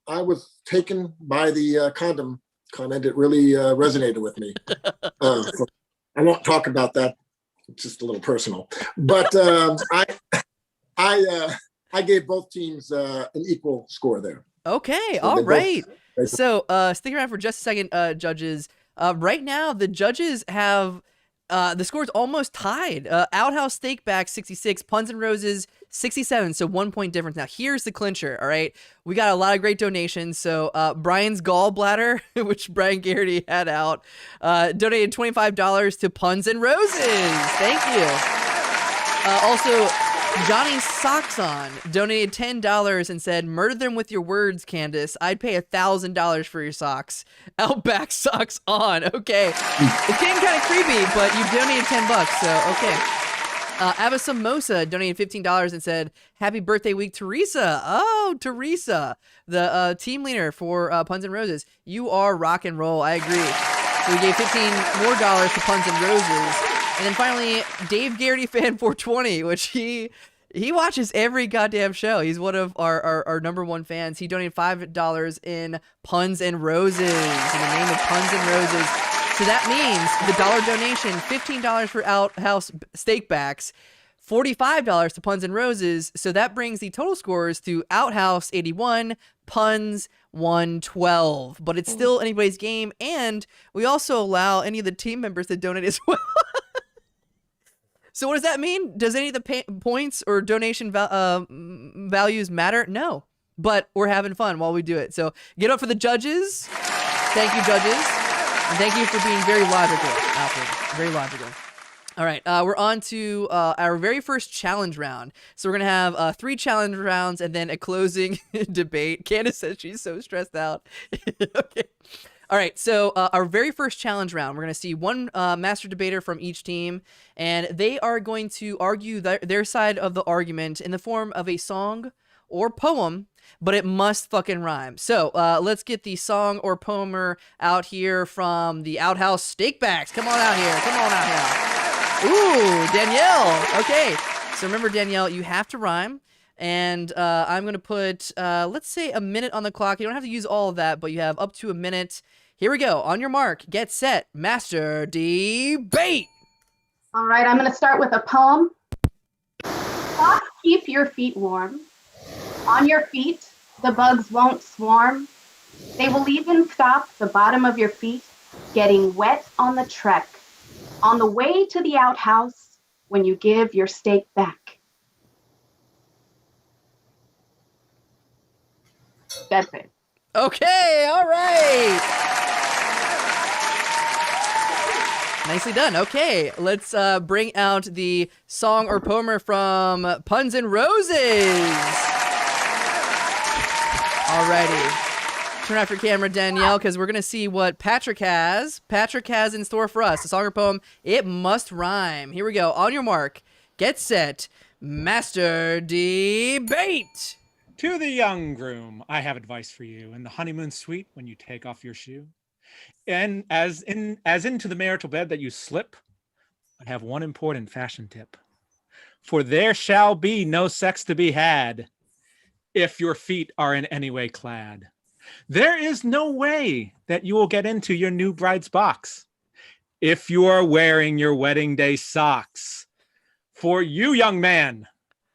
was taken by the condom comment. It really resonated with me. I won't talk about that. It's just a little personal. But I gave both teams an equal score there. Okay, So all they both- right. So stick around for just a second, judges. Right now, the judges have the score's almost tied. Outhouse Steakback 66, Puns and Roses 67, so 1 point difference. Now, here's the clincher, all right? We got a lot of great donations. So Brian's gallbladder, which Brian Garraty had out, donated $25 to Puns and Roses. Thank you. Also, Johnny Socks On donated $10 and said, "Murder them with your words, Candace. I'd pay $1,000 for your socks." Outback Socks On. Okay. It's getting kind of creepy, but you donated $10, so okay. Abasamosa donated $15 and said, "Happy birthday week, Teresa." Oh, Teresa, the team leader for Puns and Roses. You are rock and roll. I agree. So we gave $15 more to Puns and Roses. And then finally, Dave Garraty Fan 420, which he watches every goddamn show. He's one of our number one fans. He donated $5 in Puns and Roses, in the name of Puns and Roses. So that means the dollar donation, $15 for Outhouse Steakbacks, $45 to Puns and Roses. So that brings the total scores to Outhouse 81, Puns 112. But it's still anybody's game, and we also allow any of the team members to donate as well. So what does that mean? Does any of the points or donation values matter? No, but we're having fun while we do it. So get up for the judges. Thank you, judges. And thank you for being very logical, Alfred. Very logical. All right, we're on to our very first challenge round. So we're going to have 3 challenge rounds and then a closing debate. Candace says she's so stressed out. Okay. All right, so our very first challenge round, we're going to see one master debater from each team, and they are going to argue their side of the argument in the form of a song or poem, but it must fucking rhyme. So let's get the song or poemer out here from the Outhouse Steakbacks. Come on out here. Come on out here. Ooh, Danielle. Okay, so remember, Danielle, you have to rhyme. And I'm going to put, let's say, a minute on the clock. You don't have to use all of that, but you have up to a minute. Here we go. On your mark, get set, master debate. All right, I'm going to start with a poem. Socks keep your feet warm. On your feet, the bugs won't swarm. They will even stop the bottom of your feet getting wet on the trek. On the way to the outhouse when you give your steak back. That's it. Okay, all right. Nicely done. Okay, let's bring out the song or poemer from Puns and Roses. Alrighty. Turn off your camera, Danielle, because we're going to see what Patrick has. Patrick has in store for us. A song or poem, it must rhyme. Here we go. On your mark, get set, master debate. To the young groom, I have advice for you. In the honeymoon suite, when you take off your shoe, and as into the marital bed that you slip, I have one important fashion tip. For there shall be no sex to be had if your feet are in any way clad. There is no way that you will get into your new bride's box if you are wearing your wedding day socks. For you, young man,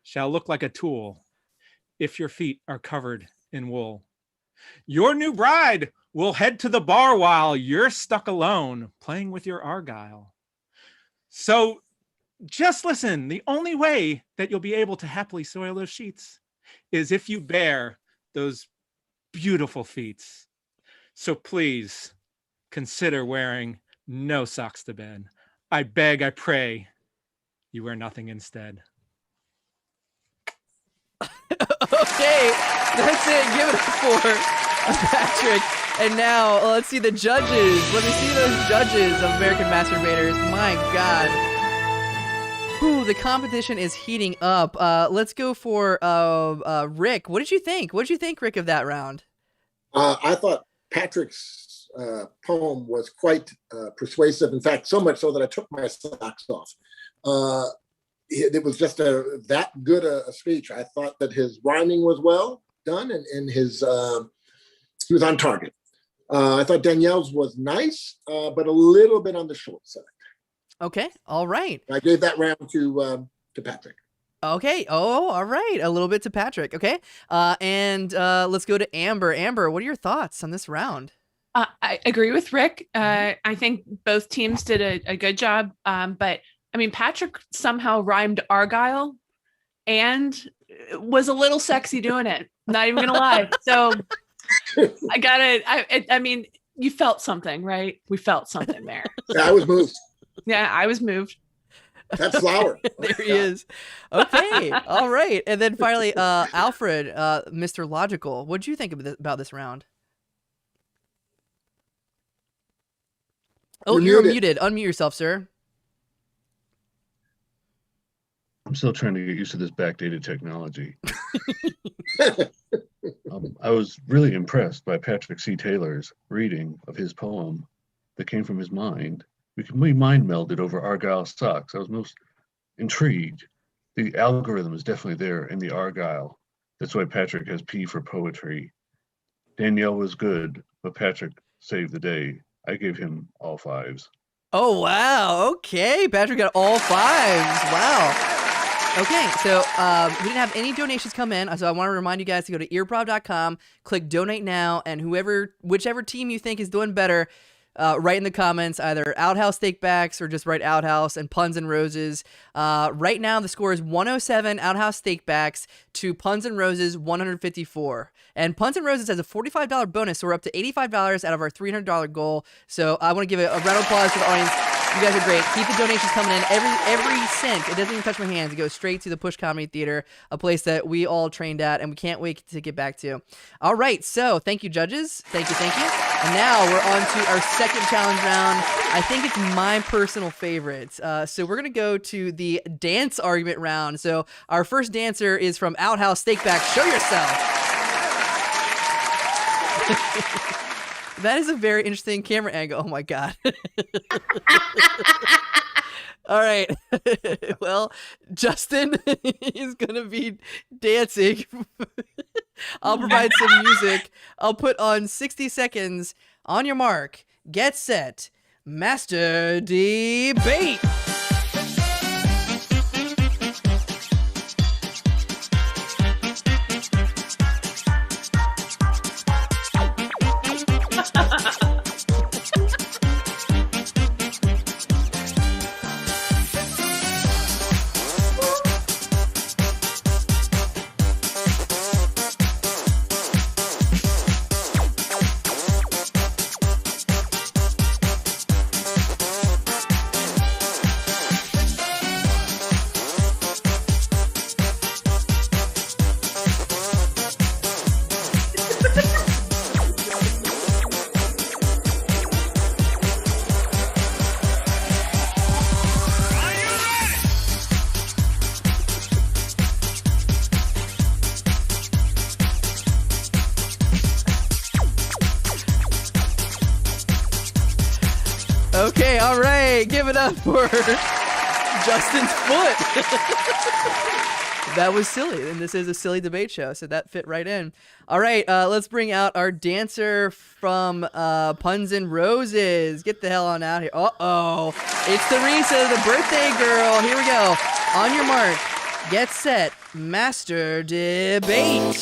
shall look like a tool if your feet are covered in wool. Your new bride will head to the bar while you're stuck alone playing with your Argyle. So just listen, the only way that you'll be able to happily soil those sheets is if you bear those beautiful feet. So please consider wearing no socks to bed. I beg, I pray, you wear nothing instead. Okay, that's it. Give it up for Patrick. And now let's see the judges. Let me see those judges of American Masturbators. My God. Whew, the competition is heating up. Let's go for Rick. What did you think? What did you think, Rick, of that round? I thought Patrick's poem was quite persuasive. In fact, so much so that I took my socks off. It was just that good a speech. I thought that his rhyming was well done, and he was on target. I thought Danielle's was nice, but a little bit on the short side. Okay, all right. I gave that round to Patrick. Okay. Oh, all right. A little bit to Patrick. Okay. And let's go to Amber. Amber, what are your thoughts on this round? I agree with Rick. I think both teams did a good job. But I mean, Patrick somehow rhymed Argyle and was a little sexy doing it. Not even gonna lie. So I mean, you felt something, right? We felt something there. Yeah, I was moved. Yeah, I was moved. That's flower. There he is. Okay. All right. And then finally, Alfred, Mr. Logical, what did you think about this round? Oh, you're muted. Unmute yourself, sir. I'm still trying to get used to this backdated technology. I was really impressed by Patrick C. Taylor's reading of his poem that came from his mind. We mind melded over Argyle socks. I was most intrigued. The algorithm is definitely there in the Argyle. That's why Patrick has P for poetry. Danielle was good, but Patrick saved the day. I gave him all 5s. Oh, wow. Okay. Patrick got all 5s. Wow. Okay, so we didn't have any donations come in, so I want to remind you guys to go to earprov.com, click donate now, and whichever team you think is doing better, write in the comments either Outhouse Steakbacks or just write Outhouse and Puns and Roses. Right now the score is 107 Outhouse Steakbacks to Puns and Roses 154. And Puns and Roses has a $45 bonus, so we're up to $85 out of our $300 goal. So I want to give a round of applause to the audience. You guys are great. Keep the donations coming in. Every cent, it doesn't even touch my hands. It goes straight to the Push Comedy Theater, a place that we all trained at, and we can't wait to get back to. All right, so thank you, judges. Thank you. And now we're on to our second challenge round. I think it's my personal favorite. So we're going to go to the dance argument round. So our first dancer is from Outhouse Steakback. Show yourself. That is a very interesting camera angle. Oh my God. All right. Well, Justin is going to be dancing. I'll provide some music. I'll put on 60 seconds. On your mark, get set, master debate. Okay, all right, give it up for Justin's foot. That was silly, and this is a silly debate show, so that fit right in. All right, let's bring out our dancer from Puns and Roses. Get the hell on out here. Uh-oh, it's Teresa, the birthday girl. Here we go. On your mark, get set, master debate.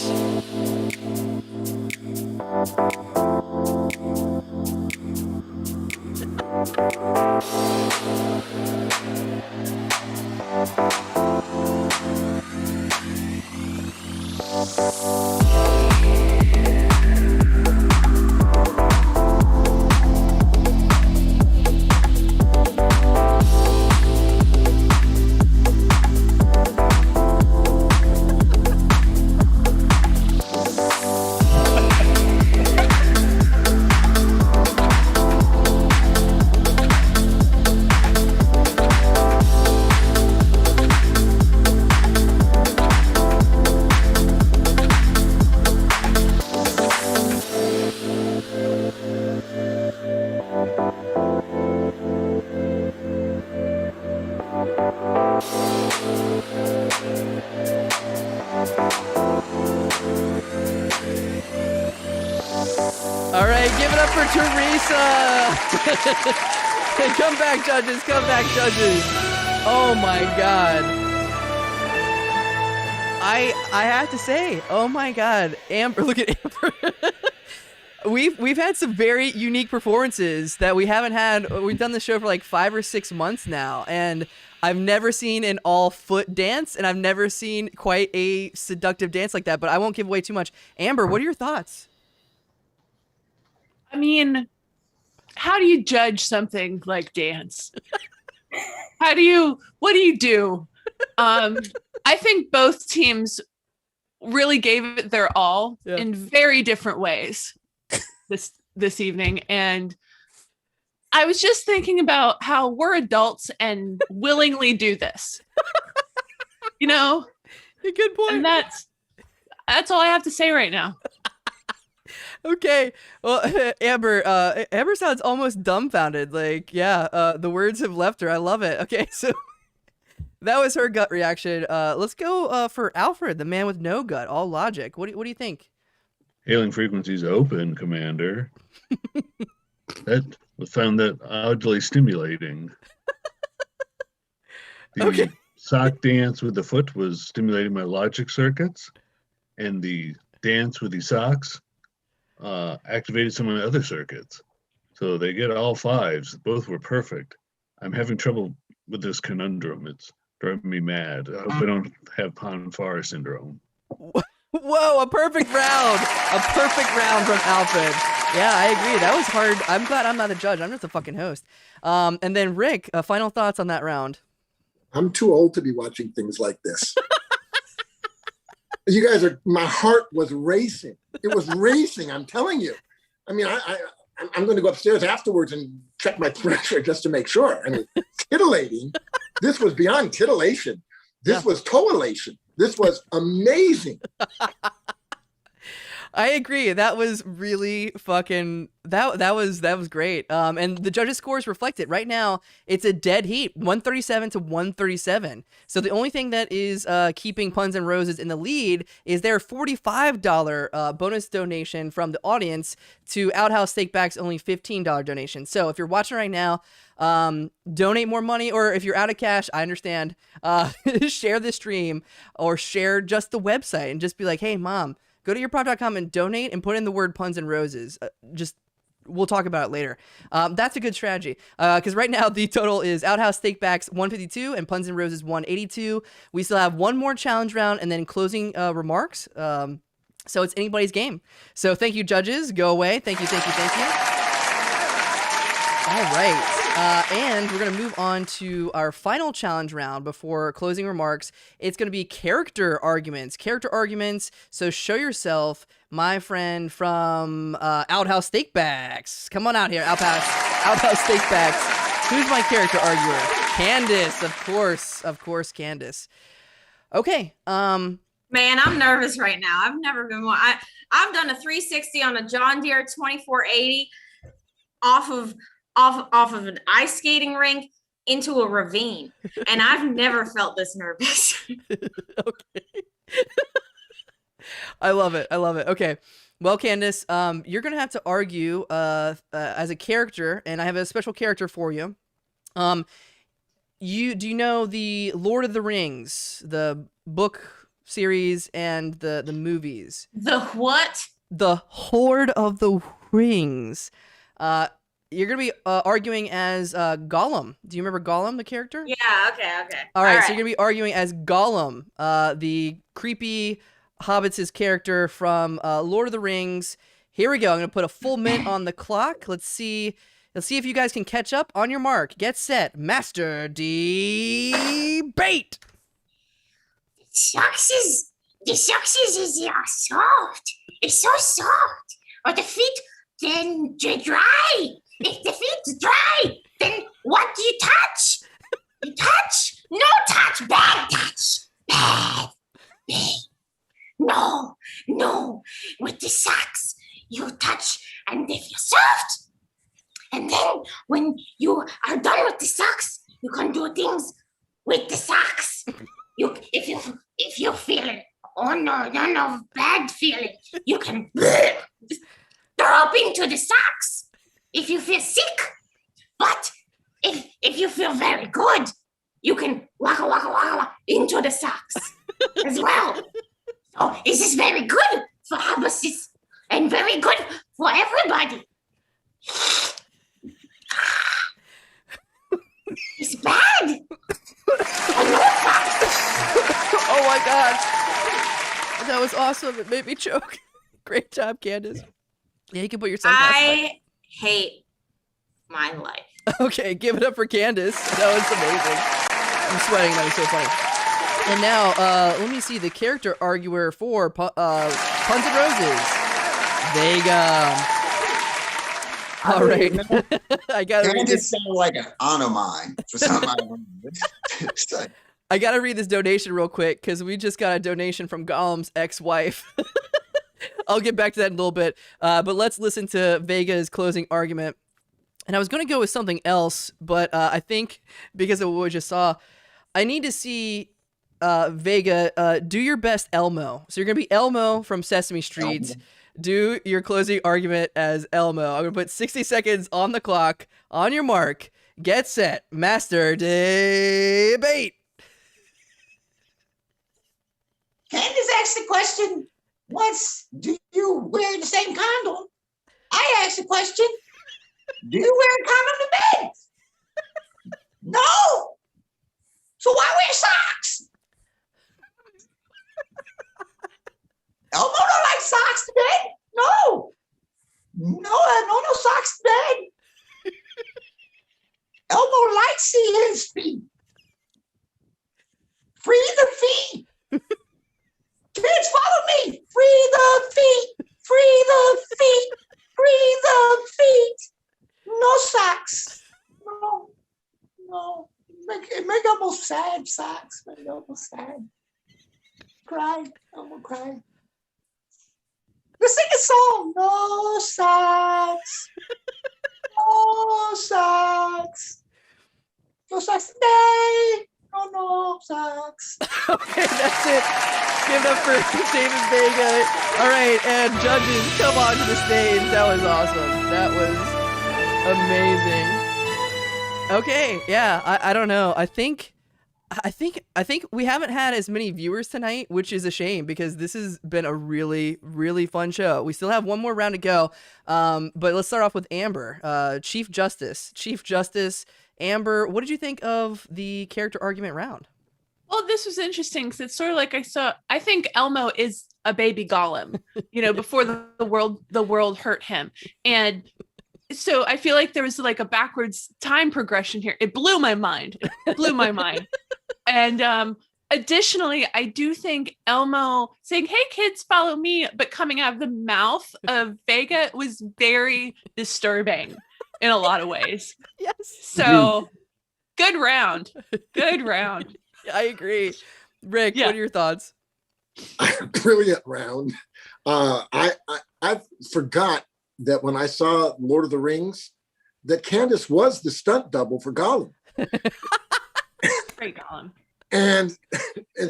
All right, give it up for Teresa. Come back, judges. Come back, judges. Oh my God. I have to say, oh my God, Amber, look at Amber. We've had some very unique performances that we haven't had. We've done the show for like 5 or 6 months now, and I've never seen an all-foot dance, and I've never seen quite a seductive dance like that, but I won't give away too much. Amber, what are your thoughts? I mean, how do you judge something like dance? What do you do? I think both teams really gave it their all in very different ways this evening. And I was just thinking about how we're adults and willingly do this. You know? A good point. And that's all I have to say right now. Okay. Well, Amber sounds almost dumbfounded. Like, the words have left her. I love it. Okay, so that was her gut reaction. Let's go for Alfred, the man with no gut, all logic. What do you think? Hailing frequencies open, Commander. That found that oddly stimulating. The sock dance with the foot was stimulating my logic circuits, and the dance with the socks activated some of my other circuits. So they get all 5s. Both were perfect. I'm having trouble with this conundrum. It's driving me mad. I hope I don't have Pon-Farr syndrome. Whoa, a perfect round. A perfect round from Alfred. Yeah, I agree. That was hard. I'm glad I'm not the judge. I'm just a fucking host. And then Rick, final thoughts on that round. I'm too old to be watching things like this. You guys my heart was racing. It was racing, I'm telling you. I mean, I'm going to go upstairs afterwards and check my pressure just to make sure. I mean, titillating. This was beyond titillation. This was tollation. This was amazing. I agree. That was really fucking that was great. And the judges' scores reflect it. Right now, it's a dead heat, 137 to 137. So the only thing that is keeping Puns and Roses in the lead is their $45 bonus donation from the audience to Outhouse Steakback's only $15 donation. So if you're watching right now, donate more money, or if you're out of cash, I understand. Share the stream or share just the website and just be like, hey, Mom, go to yourprop.com and donate and put in the word Puns and Roses. We'll talk about it later. That's a good strategy. Because right now the total is Outhouse Steakbacks 152 and Puns and Roses 182. We still have one more challenge round and then closing remarks. So it's anybody's game. So thank you, judges. Go away. Thank you. All right. And we're going to move on to our final challenge round before closing remarks. It's going to be character arguments. So show yourself, my friend from Outhouse Steakbacks. Come on out here, Outhouse Steakbacks. Who's my character arguer? Candace, of course, Candace. Okay. Man, I'm nervous right now. I've never been more. I've done a 360 on a John Deere 2480 off of an ice skating rink into a ravine, and I've never felt this nervous. Okay. I love it. Okay. Well, Candace, you're gonna have to argue as a character, and I have a special character for you. Do you know the Lord of the Rings, the book series and the movies? The what? The Lord of the Rings. You're going to be arguing as Gollum. Do you remember Gollum, the character? Yeah, okay. All right, so you're going to be arguing as Gollum, the creepy Hobbits' character from Lord of the Rings. Here we go. I'm going to put a full minute on the clock. Let's see if you guys can catch up. On your mark, get set, master debate. The socks is soft. It's so soft. But the feet, then they're dry. If the feet's dry, then what do you touch? You touch? No touch. Bad touch. Bad. No. With the socks, you touch, and if you're soft, and then when you are done with the socks, you can do things with the socks. If you feel it, oh no, bad feeling, you can drop into the socks if you feel sick. But if you feel very good, you can waka waka waka into the socks as well. So this is very good for opposites and very good for everybody. It's bad. Oh my god. That was awesome. It made me choke. Great job, Candace. Yeah, you can put your sunglasses on. I hate my life. Okay, give it up for Candace. That was amazing. I'm sweating. That was so funny. And now, let me see the character arguer for Puns and Roses. Vega. All right. I gotta read this. Sound like an honor mine for somebody. I gotta read this donation real quick because we just got a donation from Gollum's ex-wife. I'll get back to that in a little bit. But let's listen to Vega's closing argument. And I was going to go with something else, but I think because of what we just saw, I need to see Vega do your best Elmo. So you're going to be Elmo from Sesame Street. Elmo. Do your closing argument as Elmo. I'm going to put 60 seconds on the clock. On your mark. Get set. Master debate. Candace asked the question once, do you wear the same condom? I asked the question, do you wear a condom to bed? No. So why wear socks? Elmo don't like socks to bed. No. No socks to bed. Elmo likes seeing his feet. Free the feet. Kids, follow me. Free the feet. Free the feet. Free the feet. No socks. No. It make almost sad socks. Make almost sad. Cry. I'm gonna cry. Let's sing a song. No socks. No socks. No socks today. No socks. Okay, that's it. Give it up for David Vega. All right, and judges, come on to the stage. That was awesome. That was amazing. Okay, yeah, I don't know. I think we haven't had as many viewers tonight, which is a shame because this has been a really, really fun show. We still have one more round to go, but let's start off with Amber, Chief Justice. Amber, what did you think of the character argument round? Well, this was interesting because it's sort of like I think Elmo is a baby Gollum, before the world hurt him. And so I feel like there was like a backwards time progression here. It blew my mind. And additionally, I do think Elmo saying, "Hey kids, follow me," but coming out of the mouth of Vega was very disturbing in a lot of ways. Yes. So good round. I agree. Rick, what are your thoughts? Brilliant round. I forgot that when I saw Lord of the Rings, that Candace was the stunt double for Gollum. Great Gollum. And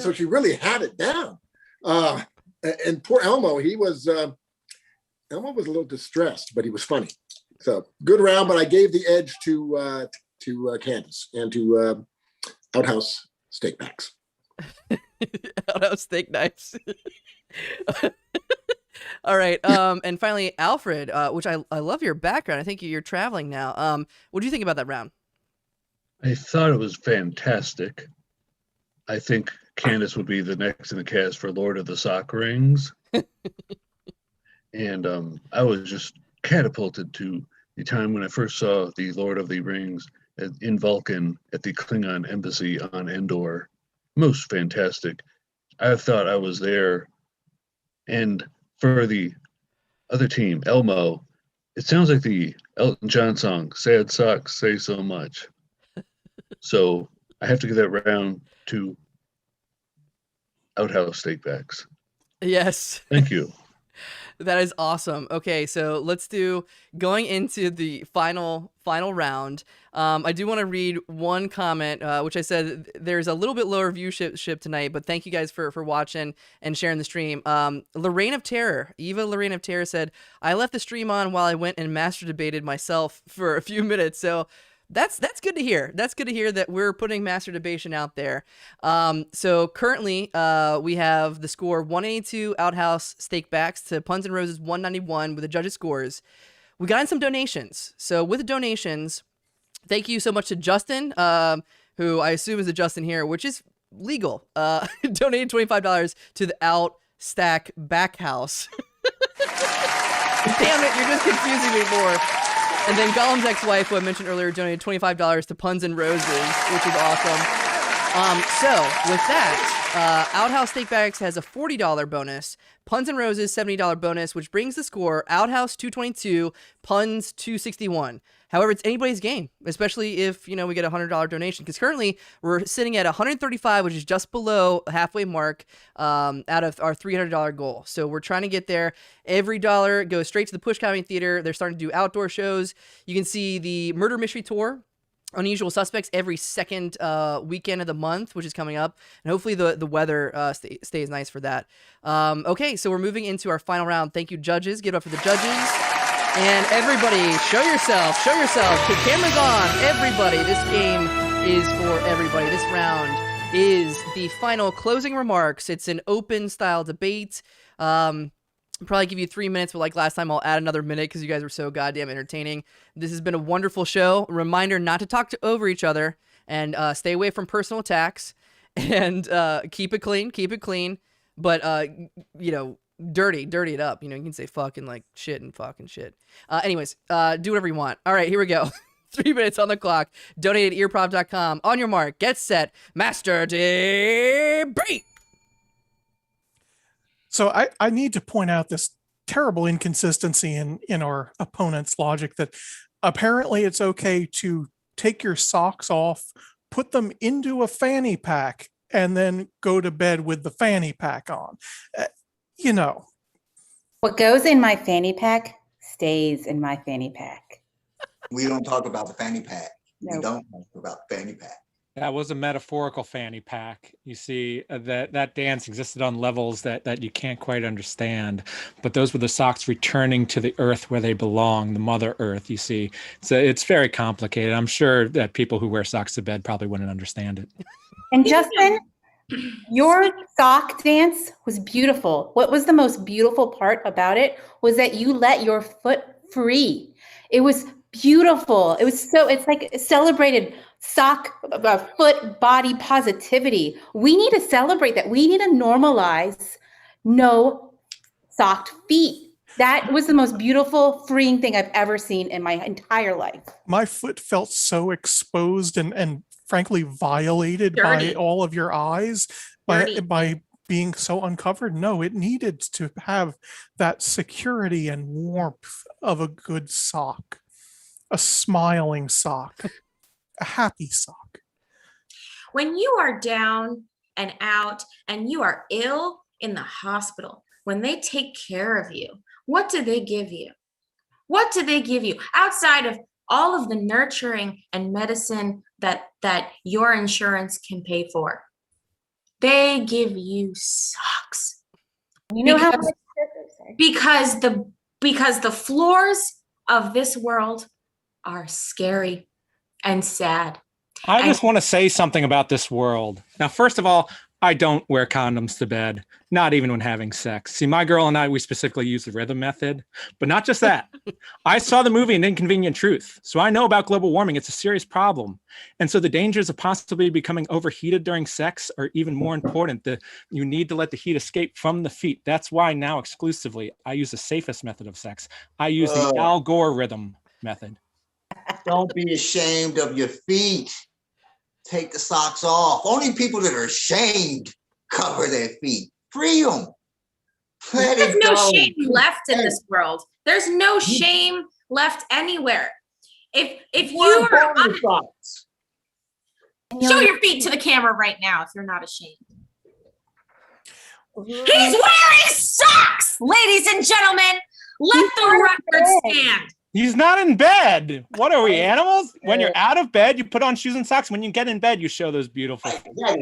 so she really had it down. And poor Elmo, Elmo was a little distressed, but he was funny. So good round, but I gave the edge to Candace and to Outhouse Steak Packs. Outhouse Steak Knives. All right. And finally, Alfred, which I love your background. I think you're traveling now. What do you think about that round? I thought it was fantastic. I think Candace would be the next in the cast for Lord of the Sock Rings. And I was just catapulted to the time when I first saw the Lord of the Rings in Vulcan at the Klingon embassy on Endor. Most fantastic. I thought I was there. And for the other team, Elmo, it sounds like the Elton John song, "Sad Socks Say So Much." So I have to give that round to Outhouse Steakbacks. Yes. Thank you. That is awesome. Okay, so let's do going into the final round. I do want to read one comment, which I said there's a little bit lower viewership tonight, but thank you guys for watching and sharing the stream. Lorraine of Terror, Eva Lorraine of Terror said, I left the stream on while I went and master debated myself for a few minutes. So that's good to hear. That's good to hear that we're putting master debation out there. So currently, we have the score 182 Outhouse Steak Backs to Puns and Roses 191 with the judges' scores. We got in some donations. So with the donations, thank you so much to Justin, who I assume is the Justin here, which is legal. Donated $25 to the Outstack Backhouse. Damn it, you're just confusing me more. And then Gollum's ex-wife, who I mentioned earlier, donated $25 to Puns and Roses, which is awesome. So with that, Outhouse Steak Bags has a $40 bonus, Puns and Roses $70 bonus, which brings the score Outhouse 222, Puns 261. However, it's anybody's game, especially if, we get a $100 donation, because currently we're sitting at 135, which is just below a halfway mark out of our $300 goal. So we're trying to get there. Every dollar goes straight to the Push Comedy Theater. They're starting to do outdoor shows. You can see the Murder Mystery Tour, Unusual Suspects, every second weekend of the month, which is coming up. And hopefully the weather stays nice for that. Okay, so we're moving into our final round. Thank you, judges. Give it up for the judges. And everybody, show yourself. The camera's on. Everybody, this game is for everybody. This round is the final closing remarks. It's an open style debate. I'll probably give you 3 minutes, but like last time, I'll add another minute because you guys were so goddamn entertaining. This has been a wonderful show. A reminder not to talk over each other and stay away from personal attacks and keep it clean. But, dirty it up. You can say fucking like shit and fucking shit. Anyways, do whatever you want. All right, here we go. 3 minutes on the clock. Donate at earprov.com. On your mark, get set, master debate. So I need to point out this terrible inconsistency in our opponent's logic that apparently it's okay to take your socks off, put them into a fanny pack, and then go to bed with the fanny pack on. What goes in my fanny pack stays in my fanny pack. We don't talk about the fanny pack. Nope. We don't talk about the fanny pack. That was a metaphorical fanny pack. You see, that dance existed on levels that you can't quite understand. But those were the socks returning to the earth where they belong, the Mother Earth, you see. So it's very complicated. I'm sure that people who wear socks to bed probably wouldn't understand it. And Justin, your sock dance was beautiful. What was the most beautiful part about it was that you let your foot free. It was beautiful. It's like celebrated sock, foot, body positivity. We need to celebrate that. We need to normalize no socked feet. That was the most beautiful, freeing thing I've ever seen in my entire life. My foot felt so exposed and frankly violated Dirty. by all of your eyes by being so uncovered. No, it needed to have that security and warmth of a good sock, a smiling sock, a happy sock. When you are down and out and you are ill in the hospital, when they take care of you, what do they give you? What do they give you outside of all of the nurturing and medicine that your insurance can pay for? They give you socks. You know because the floors of this world are scary and sad. I just want to say something about this world. Now, first of all, I don't wear condoms to bed, not even when having sex. See, my girl and I, we specifically use the rhythm method, but not just that. I saw the movie An Inconvenient Truth, so I know about global warming. It's a serious problem. And so the dangers of possibly becoming overheated during sex are even more important. You need to let the heat escape from the feet. That's why now exclusively I use the safest method of sex. I use the Al Gore rhythm method. Don't be ashamed of your feet. Take the socks off. Only people that are ashamed cover their feet. Free them. There's no shame left in this world. There's no shame left anywhere. If you are show your feet to the camera right now if you're not ashamed. He's wearing socks, ladies and gentlemen. Let the record stand. He's not in bed. What are we, animals? When you're out of bed, you put on shoes and socks. When you get in bed, you show those beautiful feet.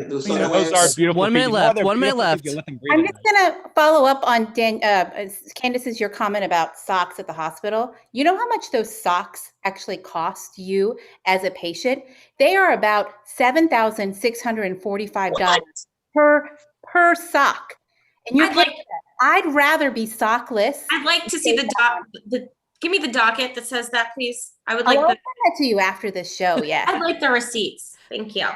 Those are beautiful. 1 minute feet. left. 1 minute left. I'm just gonna follow up on Candace's your comment about socks at the hospital. You know how much those socks actually cost you as a patient? They are about $7,645 per sock. And you I'd rather be sockless. I'd like to see give me the docket that says that, please. I would I'll like send that to you after this show. Yeah. I'd like the receipts. Thank you.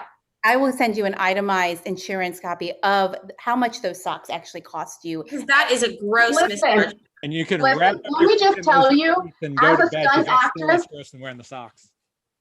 I will send you an itemized insurance copy of how much those socks actually cost you. Because that is a gross Listen. misfortune. And you can Listen, wrap. let me just tell you, as a stunt actress, than wearing the socks.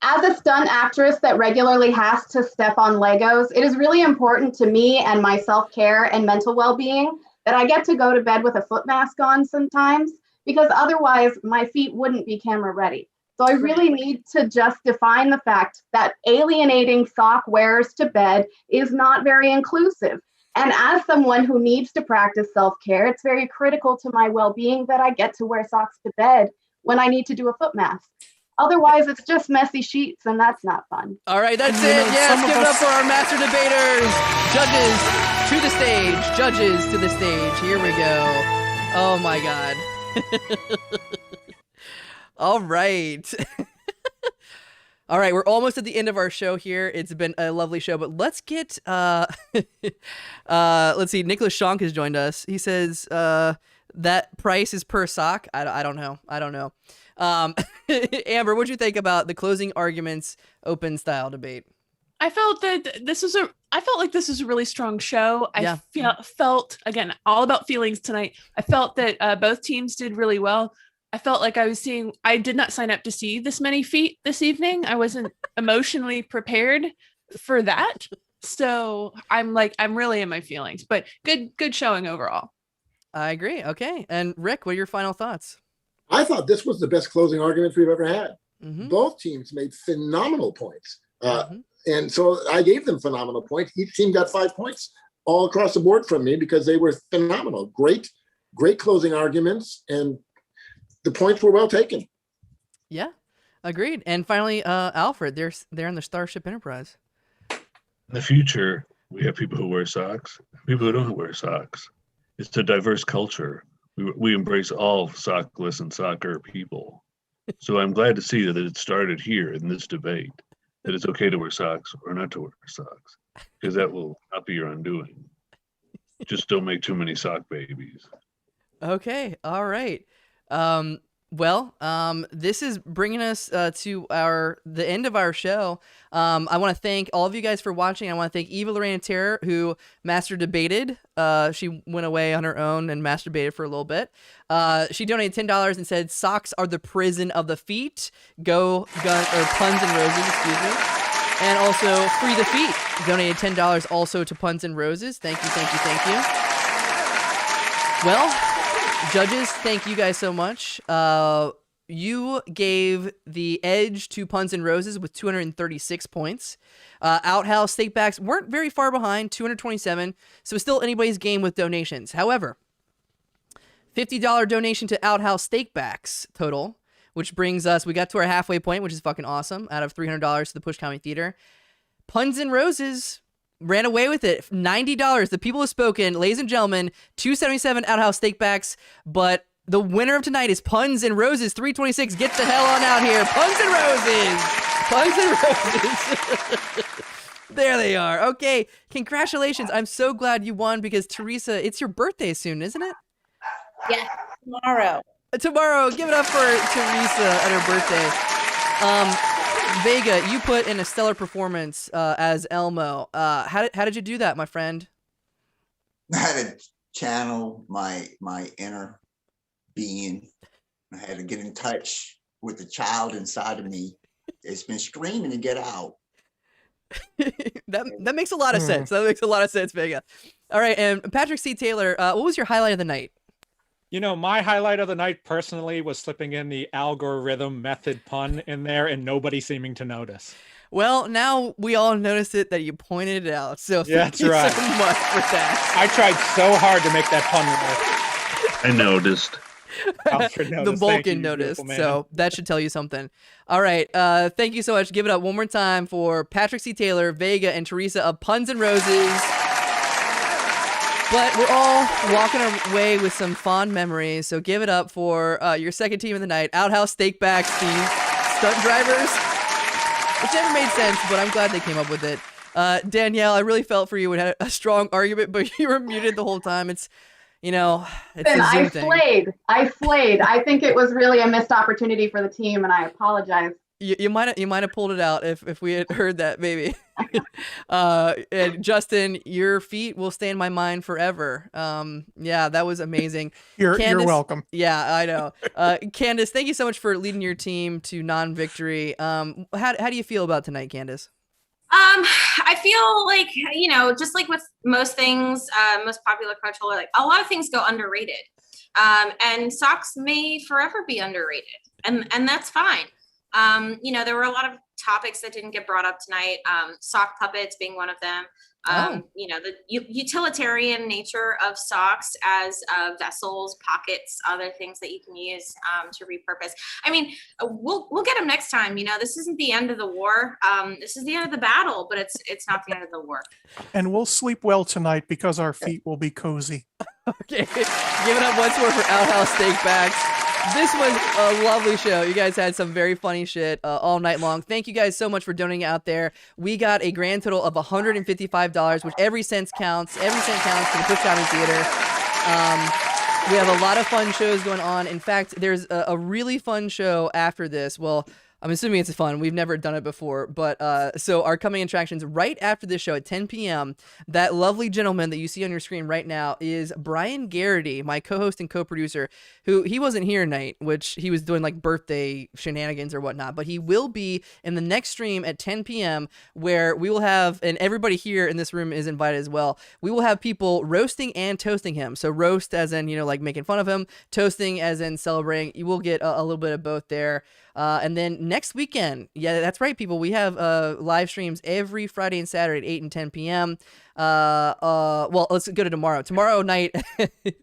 as a stunt actress that regularly has to step on Legos, it is really important to me and my self-care and mental well-being that I get to go to bed with a foot mask on sometimes, because otherwise my feet wouldn't be camera ready. So I really need to just define the fact that alienating sock wearers to bed is not very inclusive. And as someone who needs to practice self-care, it's very critical to my well-being that I get to wear socks to bed when I need to do a foot mask. Otherwise, it's just messy sheets, and that's not fun. All right, that's it. Yes, give it up for our master debaters. Judges to the stage. Judges to the stage. Here we go. Oh, my God. All right. All right, we're almost at the end of our show here. It's been a lovely show, but let's get let's see, Nicholas Schonk has joined us. He says that price is per sock. I don't know. Amber, what'd you think about the closing arguments open style debate? I felt that I felt like this was a really strong show. I felt, again, all about feelings tonight. I felt that both teams did really well. I felt like I did not sign up to see this many feet this evening. I wasn't emotionally prepared for that. So I'm really in my feelings, but good showing overall. I agree. Okay. And Rick, what are your final thoughts? I thought this was the best closing argument we've ever had. Both teams made phenomenal points. And so I gave them phenomenal points. Each team got 5 points all across the board from me because they were phenomenal. Great closing arguments, and the points were well taken. Yeah, agreed. And finally, Alfred, they're in the Starship Enterprise. In the future, we have people who wear socks, people who don't wear socks. It's a diverse culture. We embrace all sockless and soccer people. So I'm glad to see that it started here in this debate, that it's okay to wear socks or not to wear socks, because that will not be your undoing. Just don't make too many sock babies. Okay. All right. This is bringing us to the end of our show. I want to thank all of you guys for watching. I want to thank Eva Lorraine Terror, who master debated. She went away on her own and masturbated for a little bit. She donated $10 and said, "Socks are the prison of the feet. Go gun or Puns and Roses, excuse me." And also Free the Feet donated $10 also to Puns and Roses. Thank you. Well, judges, thank you guys so much. You gave the edge to Puns and Roses with 236 points. Outhouse Stakebacks weren't very far behind, 227. So it's still anybody's game with donations. However, $50 donation to Outhouse Stakebacks total, which brings us, we got to our halfway point, which is fucking awesome, out of $300 to the Push Comedy Theater. Puns and Roses ran away with it. $90. The people have spoken. Ladies and gentlemen, 277 Outhouse Stakebacks, but the winner of tonight is Puns and Roses, 326. Get the hell on out here. Puns and Roses. There they are. Okay, congratulations. I'm so glad you won because, Teresa, it's your birthday soon, isn't it? Yes, tomorrow. Tomorrow. Give it up for Teresa at her birthday. Vega, you put in a stellar performance as Elmo. How did you do that, my friend? I had to channel my inner being. I had to get in touch with the child inside of me. It's been screaming to get out. That makes a lot of sense. That makes a lot of sense, Vega. All right, and Patrick C. Taylor, what was your highlight of the night? You know, my highlight of the night personally was slipping in the algorithm method pun in there and nobody seeming to notice. Well, now we all noticed it that you pointed it out. So Yeah, thank you that's right. so much for that. I tried so hard to make that pun work. I noticed. Alfred The noticed. Thank Vulcan you, noticed, beautiful man. so that should tell you something. All right, thank you so much. Give it up one more time for Patrick C. Taylor, Vega, and Teresa of Puns and Roses. But we're all walking away with some fond memories, so give it up for your second team of the night, Outhouse Stakebacks, the stunt drivers. Which never made sense, but I'm glad they came up with it. Danielle, I really felt for you. We had a strong argument, but you were muted the whole time. It's, you know, it's And a Zoom I thing. flayed. I think it was really a missed opportunity for the team, and I apologize. You might have pulled it out if we had heard that, maybe. And Justin, your feet will stay in my mind forever. Yeah, that was amazing. You're Candace- welcome. Yeah, I know. Candace, thank you so much for leading your team to non-victory. How do you feel about tonight, Candace? I feel like, you know, just like with most things, most popular culture, like a lot of things go underrated. And socks may forever be underrated, and that's fine. You know, there were a lot of topics that didn't get brought up tonight. Sock puppets being one of them. You know, the utilitarian nature of socks as vessels, pockets, other things that you can use to repurpose. I mean, we'll get them next time. You know, this isn't the end of the war. This is the end of the battle, but it's not the end of the war. And we'll sleep well tonight because our feet will be cozy. Okay, give it up once more for Outhouse Stakebacks. This was a lovely show. You guys had some very funny shit all night long. Thank you guys so much for donating out there. We got a grand total of $155, which every cent counts. Every cent counts for the Push Comedy Theater. We have a lot of fun shows going on. In fact, there's a really fun show after this. Well, I'm assuming it's fun. We've never done it before. But so our coming attractions right after this show at 10 p.m., that lovely gentleman that you see on your screen right now is Brian Garraty, my co-host and co-producer, who he wasn't here tonight, which he was doing like birthday shenanigans or whatnot. But he will be in the next stream at 10 p.m. where we will have, and everybody here in this room is invited as well, we will have people roasting and toasting him. So roast as in, you know, like making fun of him, toasting as in celebrating. You will get a little bit of both there. And then next weekend, yeah, that's right, people. We have live streams every Friday and Saturday at 8 and 10 p.m. Well, let's go to tomorrow. Tomorrow night,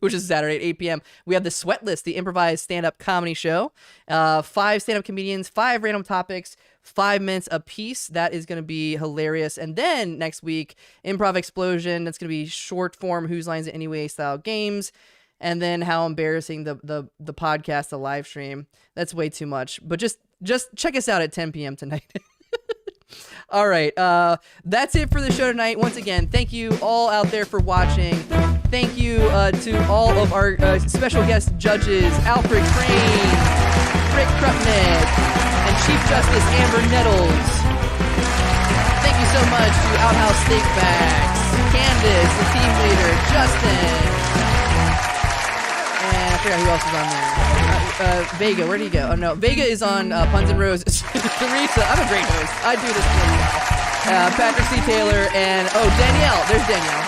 which is Saturday at 8 p.m., we have the Sweat List, the improvised stand-up comedy show. 5 stand-up comedians, 5 random topics, 5 minutes a piece. That is going to be hilarious. And then next week, Improv Explosion. That's going to be short form Whose Lines It Anyway style games. And then How Embarrassing, the podcast, the live stream. That's way too much. But just check us out at 10 p.m. tonight. All right. That's it for the show tonight. Once again, thank you all out there for watching. Thank you to all of our special guest judges, Alfred Crane, Rick Krupnick, and Chief Justice Amber Nettles. Thank you so much to Outhouse Stakebacks, Candace, the team leader, Justin. And I forgot who else is on there. Vega, where did he go? Oh, no. Vega is on Puns and Roses. Teresa, I'm a great host. I do this really well. Patrick C. Taylor, and, Danielle. There's Danielle.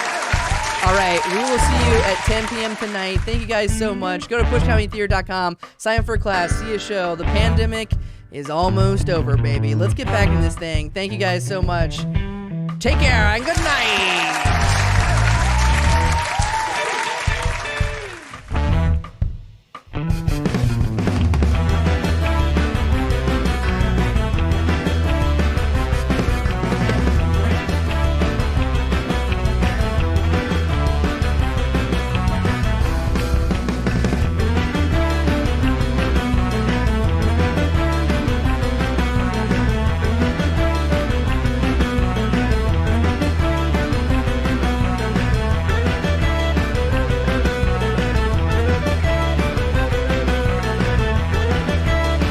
All right. We will see you at 10 p.m. tonight. Thank you guys so much. Go to pushcomedytheater.com. Sign up for a class. See a show. The pandemic is almost over, baby. Let's get back in this thing. Thank you guys so much. Take care and good night.